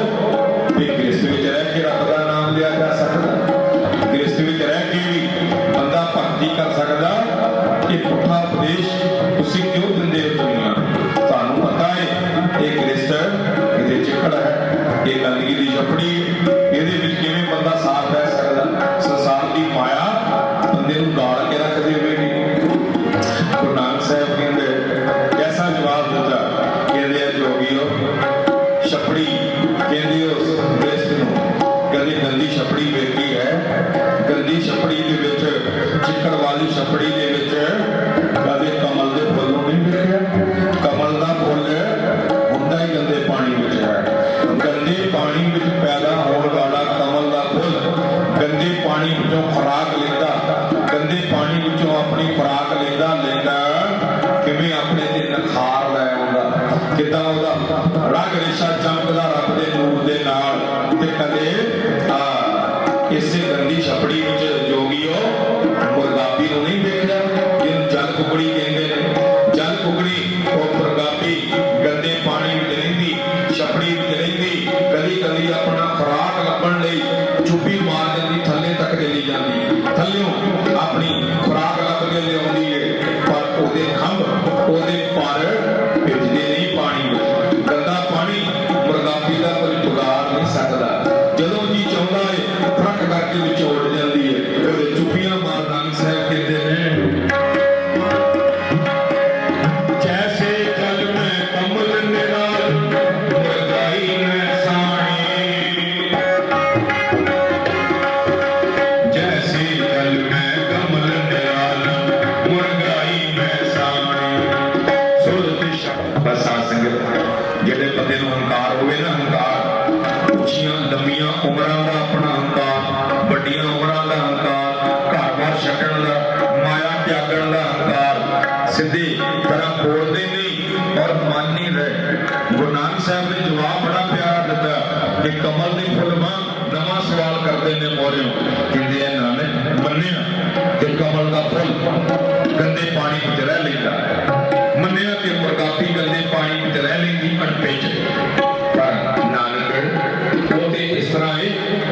ਕਿ ਗ੍ਰਸਤ ਵਿੱਚ ਰਹਿ ਕੇ ਰੱਬ ਦਾ ਨਾਮ ਲਿਆ ਜਾ ਸਕਦਾ, ਗ੍ਰਸਤ ਵਿੱਚ ਰਹਿ ਕੇ ਵੀ ਬੰਦਾ ਭਗਤੀ ਕਰ ਸਕਦਾ। ਇਹ ਪੁੱਠਾ ਉਪਦੇਸ਼ ਤੁਸੀਂ ਕਿਉਂ ਦਿੰਦੇ ਹੋ ਦੁਨੀਆ ਨੂੰ? ਤੁਹਾਨੂੰ ਪਤਾ ਹੈ ਇਹ ਗ੍ਰਸਤ ਇਹਦੇ ਚਿੱਕੜ ਹੈ, ਇਹ ਗੰਦਗੀ ਦੀ ਛਪੜੀ, ਇਹਦੇ ਵਿੱਚ ਕਿਵੇਂ ਬੰਦਾ ਸਾਫ਼ ਰਹਿ ਸਕਦਾ? ਸੰਸਾਰ ਦੀ ਮਾਇਆ ਬੰਦੇ ਨੂੰ ਗਾਲ ਕੇ ਰੱਖ ਦੇਵੇਗੀ। ਗੁਰੂ ਨਾਨਕ ਸਾਹਿਬ ਕਹਿੰਦੇ ਐਸਾ ਜਵਾਬ ਦਿੱਤਾ, ਕਹਿੰਦੇ ਆ ਜੋਗੀਓ ਛਪੜੀ, ਕਹਿੰਦੇ ਉਸ ਗ੍ਰਸਤ ਨੂੰ ਕਹਿੰਦੇ ਗੰਦੀ ਛਪੜੀ ਵੇਖੀ ਹੈ, ਗੰਦੀ ਛਪੜੀ ਦੇ ਵਿੱਚ, ਚਿੱਕੜ ਵਾਲੀ ਛਪੜੀ ਦੇ ਵਿੱਚ ਕਦੇ ਕਮਲ ਦੇ ਫੁੱਲ ਨੂੰ ਨਹੀਂ ਵੇਖਿਆ। ਕਮਲ ਦਾ ਫੁੱਲ ਹੁੰਦਾ ਹੀ ਗੰਦੇ ਪਾਣੀ ਵਿੱਚ ਹੈ। ਗੰਦੇ ਪਾਣੀ ਵਿੱਚ ਪੈਦਾ ਹੋਣ ਵਾਲਾ ਕਮਲ ਦਾ ਫੁੱਲ ਗੰਦੇ ਪਾਣੀ ਵਿੱਚੋਂ ਖੁਰਾਕ ਲੈਂਦਾ, ਗੰਦੇ ਪਾਣੀ ਵਿੱਚੋਂ ਆਪਣੀ ਖੁਰਾਕ ਲੈਂਦਾ ਕਿਵੇਂ ਆਪਣੇ ਤੇ ਨਿਖਾਰ ਲੈ ਆਉਂਦਾ, ਕਿੱਦਾਂ ਉਹਦਾ ਰੰਗ ਰੇਸ਼ਾ ਚਮਕਦਾ ਰੱਬ ਦੇ ਨੂਰ ਦੇ ਨਾਲ। ਤੇ ਕਦੇ ਇਸੇ ਗੰਦੀ ਛਪੜੀ ਵਿੱਚ ਜੋਗੀਓ ਮੁਰਗਾਬੀ ਨੂੰ ਨਹੀਂ ਦੇਖਦਾ, ਜਿਹਨੂੰ ਜਲ ਕੁਕੜੀ ਕਹਿੰਦੇ ਨੇ। ਜਲ ਕੁਕੜੀ ਉਹ ਮੁਰਗਾਬੀ ਗੰਦੇ ਪਾਣੀ ਵਿੱਚ ਰਹਿੰਦੀ, ਛਪੜੀ ਵਿੱਚ ਰਹਿੰਦੀ, ਕਦੀ ਕਦੀ ਆਪਣਾ ਖੁਰਾਕ ਲੱਭਣ ਲਈ ਚੁੱਪੀ ਮਾਰ ਦਿੰਦੀ, ਥੱਲੇ ਤੱਕ ਚਲੀ ਜਾਂਦੀ, ਥੱਲਿਓਂ ਆਪਣੀ ਖੁਰਾਕ ਲੱਭ ਕੇ ਲਿਆਉਂਦੀ ਹੈ, ਪਰ ਉਹਦੇ ਖੰਭ, ਉਹਦੇ ਪਰ ਭਿੱਜਦੇ ਨਹੀਂ ਪਾਣੀ ਵਿੱਚ। ਗੰਦਾ ਪਾਣੀ ਮੁਰਗਾਬੀ ਦਾ ਕੋਈ ਜੁਗਾੜ ਨਹੀਂ ਸਕਦਾ, ਜਦੋਂ ਜੀ ਚਾਹੁੰਦਾ ਹੈ ਫਰਕ ਕਰਕੇ ਵਿੱਚ ਉੱਡ ਜਾਂਦੀ ਹੈ, ਉਹਦੇ ਚੁੱਪੀਆਂ ਮਾਰ। ਨਾਨਕ ਸਾਹਿਬ ਕਹਿੰਦੇ ਨੇ ਜੈਸੇ ਜਲ ਮੈਂ ਕਮਲ ਨਿਰਾਲ ਮੁਰਗਾਈ ਮੈਂ ਸਾਣੀ, ਜੈਸੇ ਜਲ ਮੈਂ ਕਮਲ ਨਿਰਾਲ ਮੁਰਗਾਈ ਮੈਂ ਸਾਣੀ। ਸੁਰਤ ਸ਼ਬਦ ਬਸਾ ਸੰਗਤ, ਜਿਹੜੇ ਬੰਦੇ ਨੂੰ ਹੰਕਾਰ ਹੋਵੇ ਨਾ, ਹੰਕਾਰ ਉੱਚੀਆਂ ਲੰਮੀਆਂ ਉਮਰਾਂ ਦਾ ਆਪਣਾ ਹੰਕਾਰ, ਵੱਡੀਆਂ ਉਮਰਾਂ ਦਾ ਹੰਕਾਰ, ਘਰ-ਬਾਰ ਛੱਡਣ ਦਾ, ਮਾਇਆ ਤਿਆਗਣ ਦਾ ਹੰਕਾਰ, ਸਿੱਧੀ ਤਰ੍ਹਾਂ ਬੋਲਦੇ ਨਹੀਂ ਔਰ ਮੰਨ ਨਹੀਂ ਰਹੇ। ਗੁਰੂ ਨਾਨਕ ਸਾਹਿਬ ਨੇ ਜਵਾਬ ਬੜਾ ਪਿਆਰਾ ਦਿੱਤਾ ਕਿ ਕਮਲ ਦੇ ਫੁੱਲ ਮੋਰਿਓ ਕਹਿੰਦੇ ਆ ਨਾਨਕ ਮੰਨਿਆ ਕਿ ਕਮਲ ਦਾ ਫੁੱਲ ਗੰਦੇ ਪਾਣੀ ਵਿੱਚ ਰਹਿ ਲੈਂਦਾ, ਮੰਨਿਆ ਕਿ ਮੁਰਗਾਪੀ ਗੰਦੇ ਪਾਣੀ ਵਿੱਚ ਰਹਿ ਲੈਂਦੀ ਅਣਪੇ ਚ, ਪਰ ਨਾਨਕ ਉਹ ਤੇ ਇਸ ਤਰ੍ਹਾਂ ਹੈ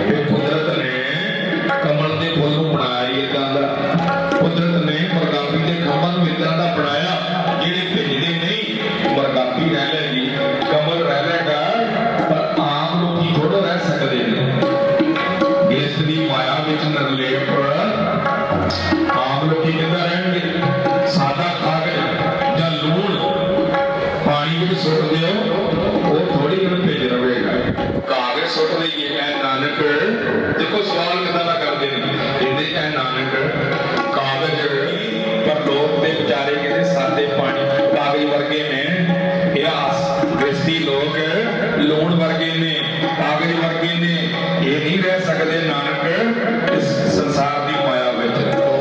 ਕਿ ਕੁਦਰਤ ਨੇ ਕਮਲ ਦੇ ਫੁੱਲ ਨੂੰ ਬਣਾਇਆ ਹੀ ਏਦਾਂ ਦਾ, ਕੁਦਰਤ ਨੇ ਮੁਰਗਾਪੀ ਦੇ ਖੰਭਾਂ ਨੂੰ ਏਦਾਂ ਦਾ ਬਣਾਇਆ ਜਿਹੜੇ ਭਿੱਜਦੇ ਨਹੀਂ, ਮੁਰਗਾਪੀ ਰਹਿ ਲੈਗੀ, ਕਮਲ ਰਹਿ ਲੈਗਾ, ਪਰ ਆਮ ਲੋਕੀ ਥੋੜ੍ਹਾ ਰਹਿ ਸਕਦੇ ਨੇ। ਇਸ ਦੀ ਮਾਇਆ ਵਿੱਚ ਨਿਰਲੇਪ ਆਮ ਲੋਕੀ ਕਿੱਦਾਂ ਰਹਿਣਗੇ? ਸਾਦਾ ਕਾਗਜ਼ ਜਾਂ ਲੂਣ ਪਾਣੀ ਵਿੱਚ ਸੁੱਟ ਦਿਓ, ਉਹ ਥੋੜੀ ਦਿਨ ਭਿੱਜ ਰਹੇਗਾ। ਕਾਗਜ਼ ਸੁੱਟ ਲਈਏ ਐ ਨਾਨਕ, ਦੇਖੋ ਸਵਾਲ ਕਿੱਦਾਂ ਦਾ ਕਰਦੇ ਨੇ, ਕਹਿੰਦੇ ਐ ਨਾਨਕ ਕਾਗਜ਼, ਪਰ ਲੋਕ ਦੇ ਵਿਚਾਰੇ ਕਹਿੰਦੇ ਸਾਦੇ ਪਾਣੀ ਕਾਗਜ਼ ਵਰਗੇ ਨੇ, ਇਤਿਹਾਸ ਗ੍ਰਸਤੀ ਲੋਕ ਲੂਣ ਵਰਗੇ ਨੇ, ਕਾਗਜ਼ ਵਰਗੇ ਨੇ, ਇਹ ਨਹੀਂ ਰਹਿ ਸਕਦੇ ਨਾਨਕ ਇਸ ਸੰਸਾਰ ਦੀ ਮਾਇਆ ਵਿੱਚ।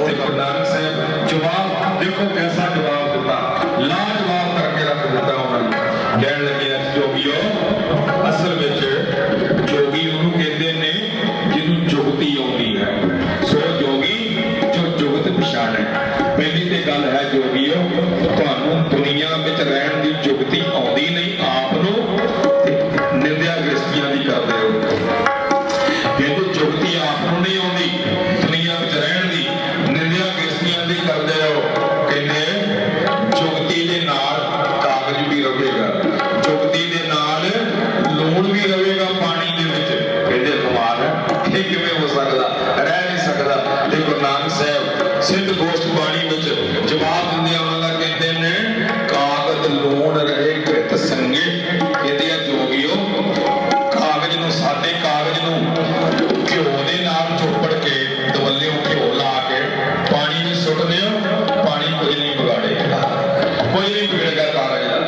ਤੇ ਗੁਰੂ ਨਾਨਕ ਸਾਹਿਬ ਜਵਾਬ ਦੇਖੋ ਕੈਸਾ ਜਵਾਬ ਦਿੱਤਾ, ਲਾਜਵਾਬ ਕਰਕੇ ਰੱਖ ਦਿੱਤਾ ਉਹਨਾਂ ਨੇ। ਕਹਿਣ ਲੱਗੇ ਜੋਗੀਓ, ਅਸਲ ਵਿੱਚ ਜੋਗੀ ਉਹਨੂੰ ਕਹਿੰਦੇ ਨੇ ਜਿਹਨੂੰ ਜੁਗਤੀ ਆਉਂਦੀ ਹੈ, ਸੋ ਜੋਗੀ ਜੋ ਜੁਗਤ ਪਛਾਣੇ। ਪਹਿਲੀ ਤੇ ਗੱਲ ਹੈ ਜੋਗੀਓ, ਤੁਹਾਨੂੰ ਦੁਨੀਆ ਵਿੱਚ ਰਹਿਣ ਦੀ ਜੁਗਤੀ ਆਉਂਦੀ ਨਹੀਂ, ਆਪ ਨੂੰ ਤੇ ਨਿੰਦਿਆ ਗ੍ਰਸਤੀਆਂ ਦੀ ਕਰਦੇ ਹੋ। ਕਹਿੰਦੇ ਜੁਗਤੀ ਆਪ ਨੂੰ ਨਹੀਂ ਆਉਂਦੀ ਦੁਨੀਆ ਵਿੱਚ ਰਹਿਣ ਦੀ, ਨਿੰਦਿਆ ਗ੍ਰਸਤੀਆਂ ਦੀ ਕਰਦੇ ਹੋ। ਕਹਿੰਦੇ ਜੁਗਤੀ ਦੇ ਨਾਲ ਕਾਗਜ਼ ਵੀ ਰਹੇਗਾ, ਜੁਗਤੀ ਦੇ ਨਾਲ ਲੂਣ ਵੀ ਰਹੇਗਾ ਪਾਣੀ ਦੇ ਵਿੱਚ। ਕਹਿੰਦੇ ਕਮਾਲ ਹੈ, ਇਹ ਕਿਵੇਂ ਹੋ ਸਕਦਾ? ਰਹਿ ਨਹੀਂ ਸਕਦਾ। ਤੇ ਗੁਰੂ ਨਾਨਕ ਸਾਹਿਬ ਸਿੱਧ ਗੋਸ਼ਟ ਬਾਣੀ ਵਿੱਚ ਜਵਾਬ ਦਿੰਦੇ ਆ ਉਹਨਾਂ ਦਾ, ਕਹਿੰਦੇ ਨੇ ਕਾਗਜ਼ ਲੂਣ ਰਹੇ ਕ੍ਰਿਤ ਸੰਗੇ। ਕਹਿੰਦੇ ਆ ਜੋਗੀਓ, ਕਾਗਜ਼ ਨੂੰ, ਸਾਡੇ ਕਾਗਜ਼ ਨੂੰ ਘਿਓ ਦੇ ਨਾਲ ਚੋਪੜ ਕੇ ਦਵੱਲਿਓਂ ਘਿਓ ਲਾ ਕੇ ਪਾਣੀ ਵਿੱਚ ਸੁੱਟ ਦਿਓ, ਪਾਣੀ ਕੁਝ ਨਹੀਂ ਵਿਗਾੜੇਗਾ, ਕੁਝ ਨਹੀਂ ਵਿਗੜੇਗਾ ਕਾਗਜ਼ ਦਾ।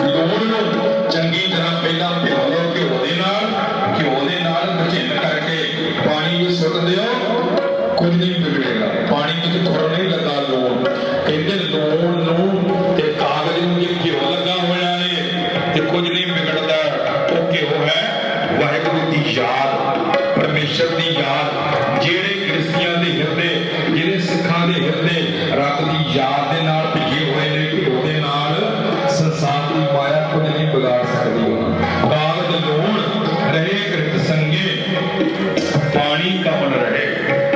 ਲੂਣ ਨੂੰ ਚੰਗੀ ਤਰ੍ਹਾਂ ਪਹਿਲਾਂ ਭਿਓ ਲਓ ਘਿਓ ਦੇ ਨਾਲ ਮਝਿੰਨ ਕਰਕੇ ਪਾਣੀ ਵਿੱਚ ਸੁੱਟ ਦਿਓ, ਕੁਝ ਨਹੀਂ ਵਿਗੜੇਗਾ, ਪਾਣੀ ਵਿੱਚ ਥੋੜਾ ਨਹੀਂ ਲੱਗਾ ਲੂਣ। ਕਹਿੰਦੇ ਲੂਣ ਨੂੰ ਤੇ ਕਾਗਜ਼ ਨੂੰ ਜੇ ਘਿਓ ਲੱਗਾ ਹੋਇਆ ਹੈ ਤੇ ਕੁਝ ਨਹੀਂ ਵਿਗੜਦਾ। ਉਹ ਘਿਓ ਹੈ ਵਾਹਿਗੁਰੂ ਦੀ ਯਾਦ, ਪਰਮੇਸ਼ਰ ਦੀ ਯਾਦ, ਜਿਹੜੇ ਕ੍ਰਿਸਤੀਆਂ ਦੇ ਹਿਰਦੇ, ਜਿਹੜੇ ਸਿੱਖਾਂ ਦੇ ਹਿਰਦੇ ਰੱਬ ਦੀ ਯਾਦ ਦੇ ਨਾਲ ਭਿੱਜੇ ਹੋਏ ਨੇ, ਘਿਓ ਦੇ ਨਾਲ ਸੰਸਾਰ ਦੀ ਮਾਇਆ ਕੁਝ ਨਹੀਂ ਵਿਗਾੜ ਸਕਦੀ। ਕਾਗਜ਼ ਲੂਣ ਰਹੇ ਕ੍ਰਿਤ ਸੰਗੇ, ਪਾਣੀ ਕਮਲ ਰਹੇ।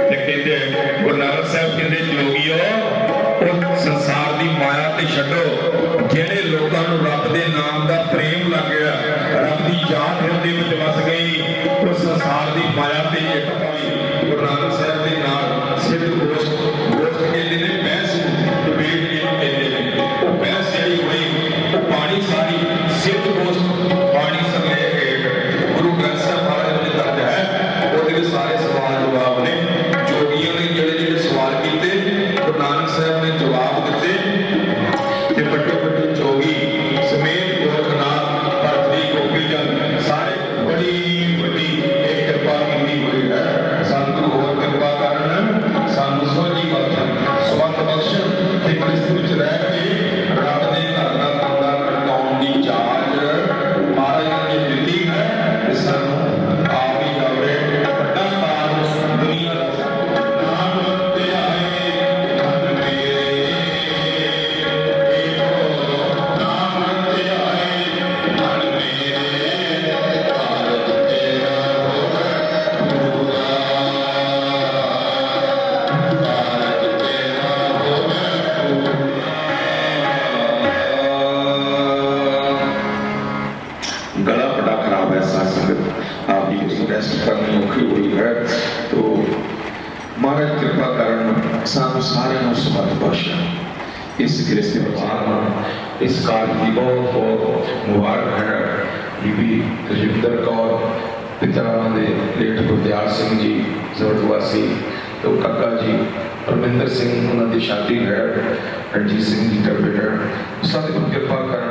ਤੇ ਕਹਿੰਦੇ ਗੁਰੂ ਨਾਨਕ ਸਾਹਿਬ ਕਹਿੰਦੇ ਜੋਗੀਓ, ਉਹ ਸੰਸਾਰ ਦੀ ਮਾਇਆ ਤੇ ਛੱਡੋ, ਜਿਹੜੇ ਲੋਕਾਂ ਨੂੰ ਰੱਬ ਦੇ ਨਾਮ ਦਾ ਪ੍ਰੇਮ ਲੱਗ ਗਿਆ, ਰੱਬ ਦੀ ਯਾਦ ਹਿਰਦੇ ਵਿੱਚ ਵਸ ਗਈ, ਉਹ ਸੰਸਾਰ ਦੀ ਮਾਇਆ ਤੇ ਇੱਕ ਹੋਈ। ਗੁਰੂ ਨਾਨਕ ਸਾਹਿਬ ਦੇ ਨਾਲ ਸਿੱਧ ਗੋਸ਼ਟ ਕਹਿੰਦੇ ਨੇ, ਬਹਿਸ ਕਬੀਰ ਜੀ ਨੂੰ ਕਹਿੰਦੇ ਨੇ, ਉਹ ਬਹਿਸ ਜਿਹੜੀ ਹੋਈ ਉਹ ਪਾਣੀ ਸਾਰੀ ਸਿੱਧ ਗੋਸ਼ਟ ਪਾਣੀ ਸਮੇਂ ਗੁਰੂ ਗ੍ਰੰਥ ਸਾਹਿਬ ਮਹਾਰਾਜ ਵਿੱਚ ਦਰਜ ਹੈ। ਉਹਦੇ ਵਿੱਚ ਸਾਰੇ ਸਵਾਲ ਜਵਾਬ ਨੇ, ਜੋਗੀਆਂ ਨੇ ਜਿਹੜੇ ਸਵਾਲ ਕੀਤੇ ਗੁਰੂ ਨਾਨਕ ਸਾਹਿਬ ਨੇ ਜਵਾਬ ਦਿੱਤੇ। ਤੇ ਵੱਡੇ ਵੱਡੇ ਜੋਗੀ ਸਮੇਤ ਗੋਰਖਨਾਥ, ਭਰਤਰੀ, ਗੋਪੀਚੰਦ ਸਾਰੇ ਬੜੀ ਵੱਡੀ ਇਹ ਕਿਰਪਾ ਕੀਤੀ ਹੋਈ ਹੈ। ਸਾਨੂੰ ਹੋਰ ਕਿਰਪਾ ਕਰਨ, ਸਾਨੂੰ ਸੋਝੀ ਬਖਸ਼ਣ, ਸਵੰਤ ਬਖਸ਼ਣ ਤੇ ਕ੍ਰਿਸਤ ਵਿੱਚ ਰਹਿ ਕੇ ਰੱਬ ਦੇ ਘਰ ਦਾ ਬੰਦਾ ਕਟਾਉਣ ਦੀ ਜਾਚ ਮਹਾਰਾਜ ਨੇ ਦਿੱਤੀ ਹੈ। ਤੇ ਸਾਨੂੰ ਆਪ ਹੀ ਜਾਵੇ ਵੱਡਾ ਕਾਰਜ ਦੁਨੀਆ ਦਾ ਨਾਮ ਤੇ ਆਏ ਧਨ ਮੇਰੇ, ਨਾਮ ਤੇ ਆਏ ਧਨ ਮੇਰੇ, ਕਾਰਜ ਤੇਰਾ ਹੋਵੇ ਪੂਰਾ, ਕਾਰਜ ਤੇਰਾ ਹੋਵੇ ਪੂਰਾ। गला बड़ा खराब है साथ संगत, आप ही उसको रेस्ट करनी औखी हुई है। तो महाराज कृपा कारण सानू सारे समर्थ बख्श इस गृहस्थी परिवार में इस कार्य की बहुत बहुत मुबारक है। बीबी रजिंदर कौर, पिता दे लेट गुरदयाल सिंह जी जबरदवासी, तो काका जी परमिंदर सिंह उन्होंने शादी है, रणजीत सिंह जी का बेटा। सतगुरु कृपा कर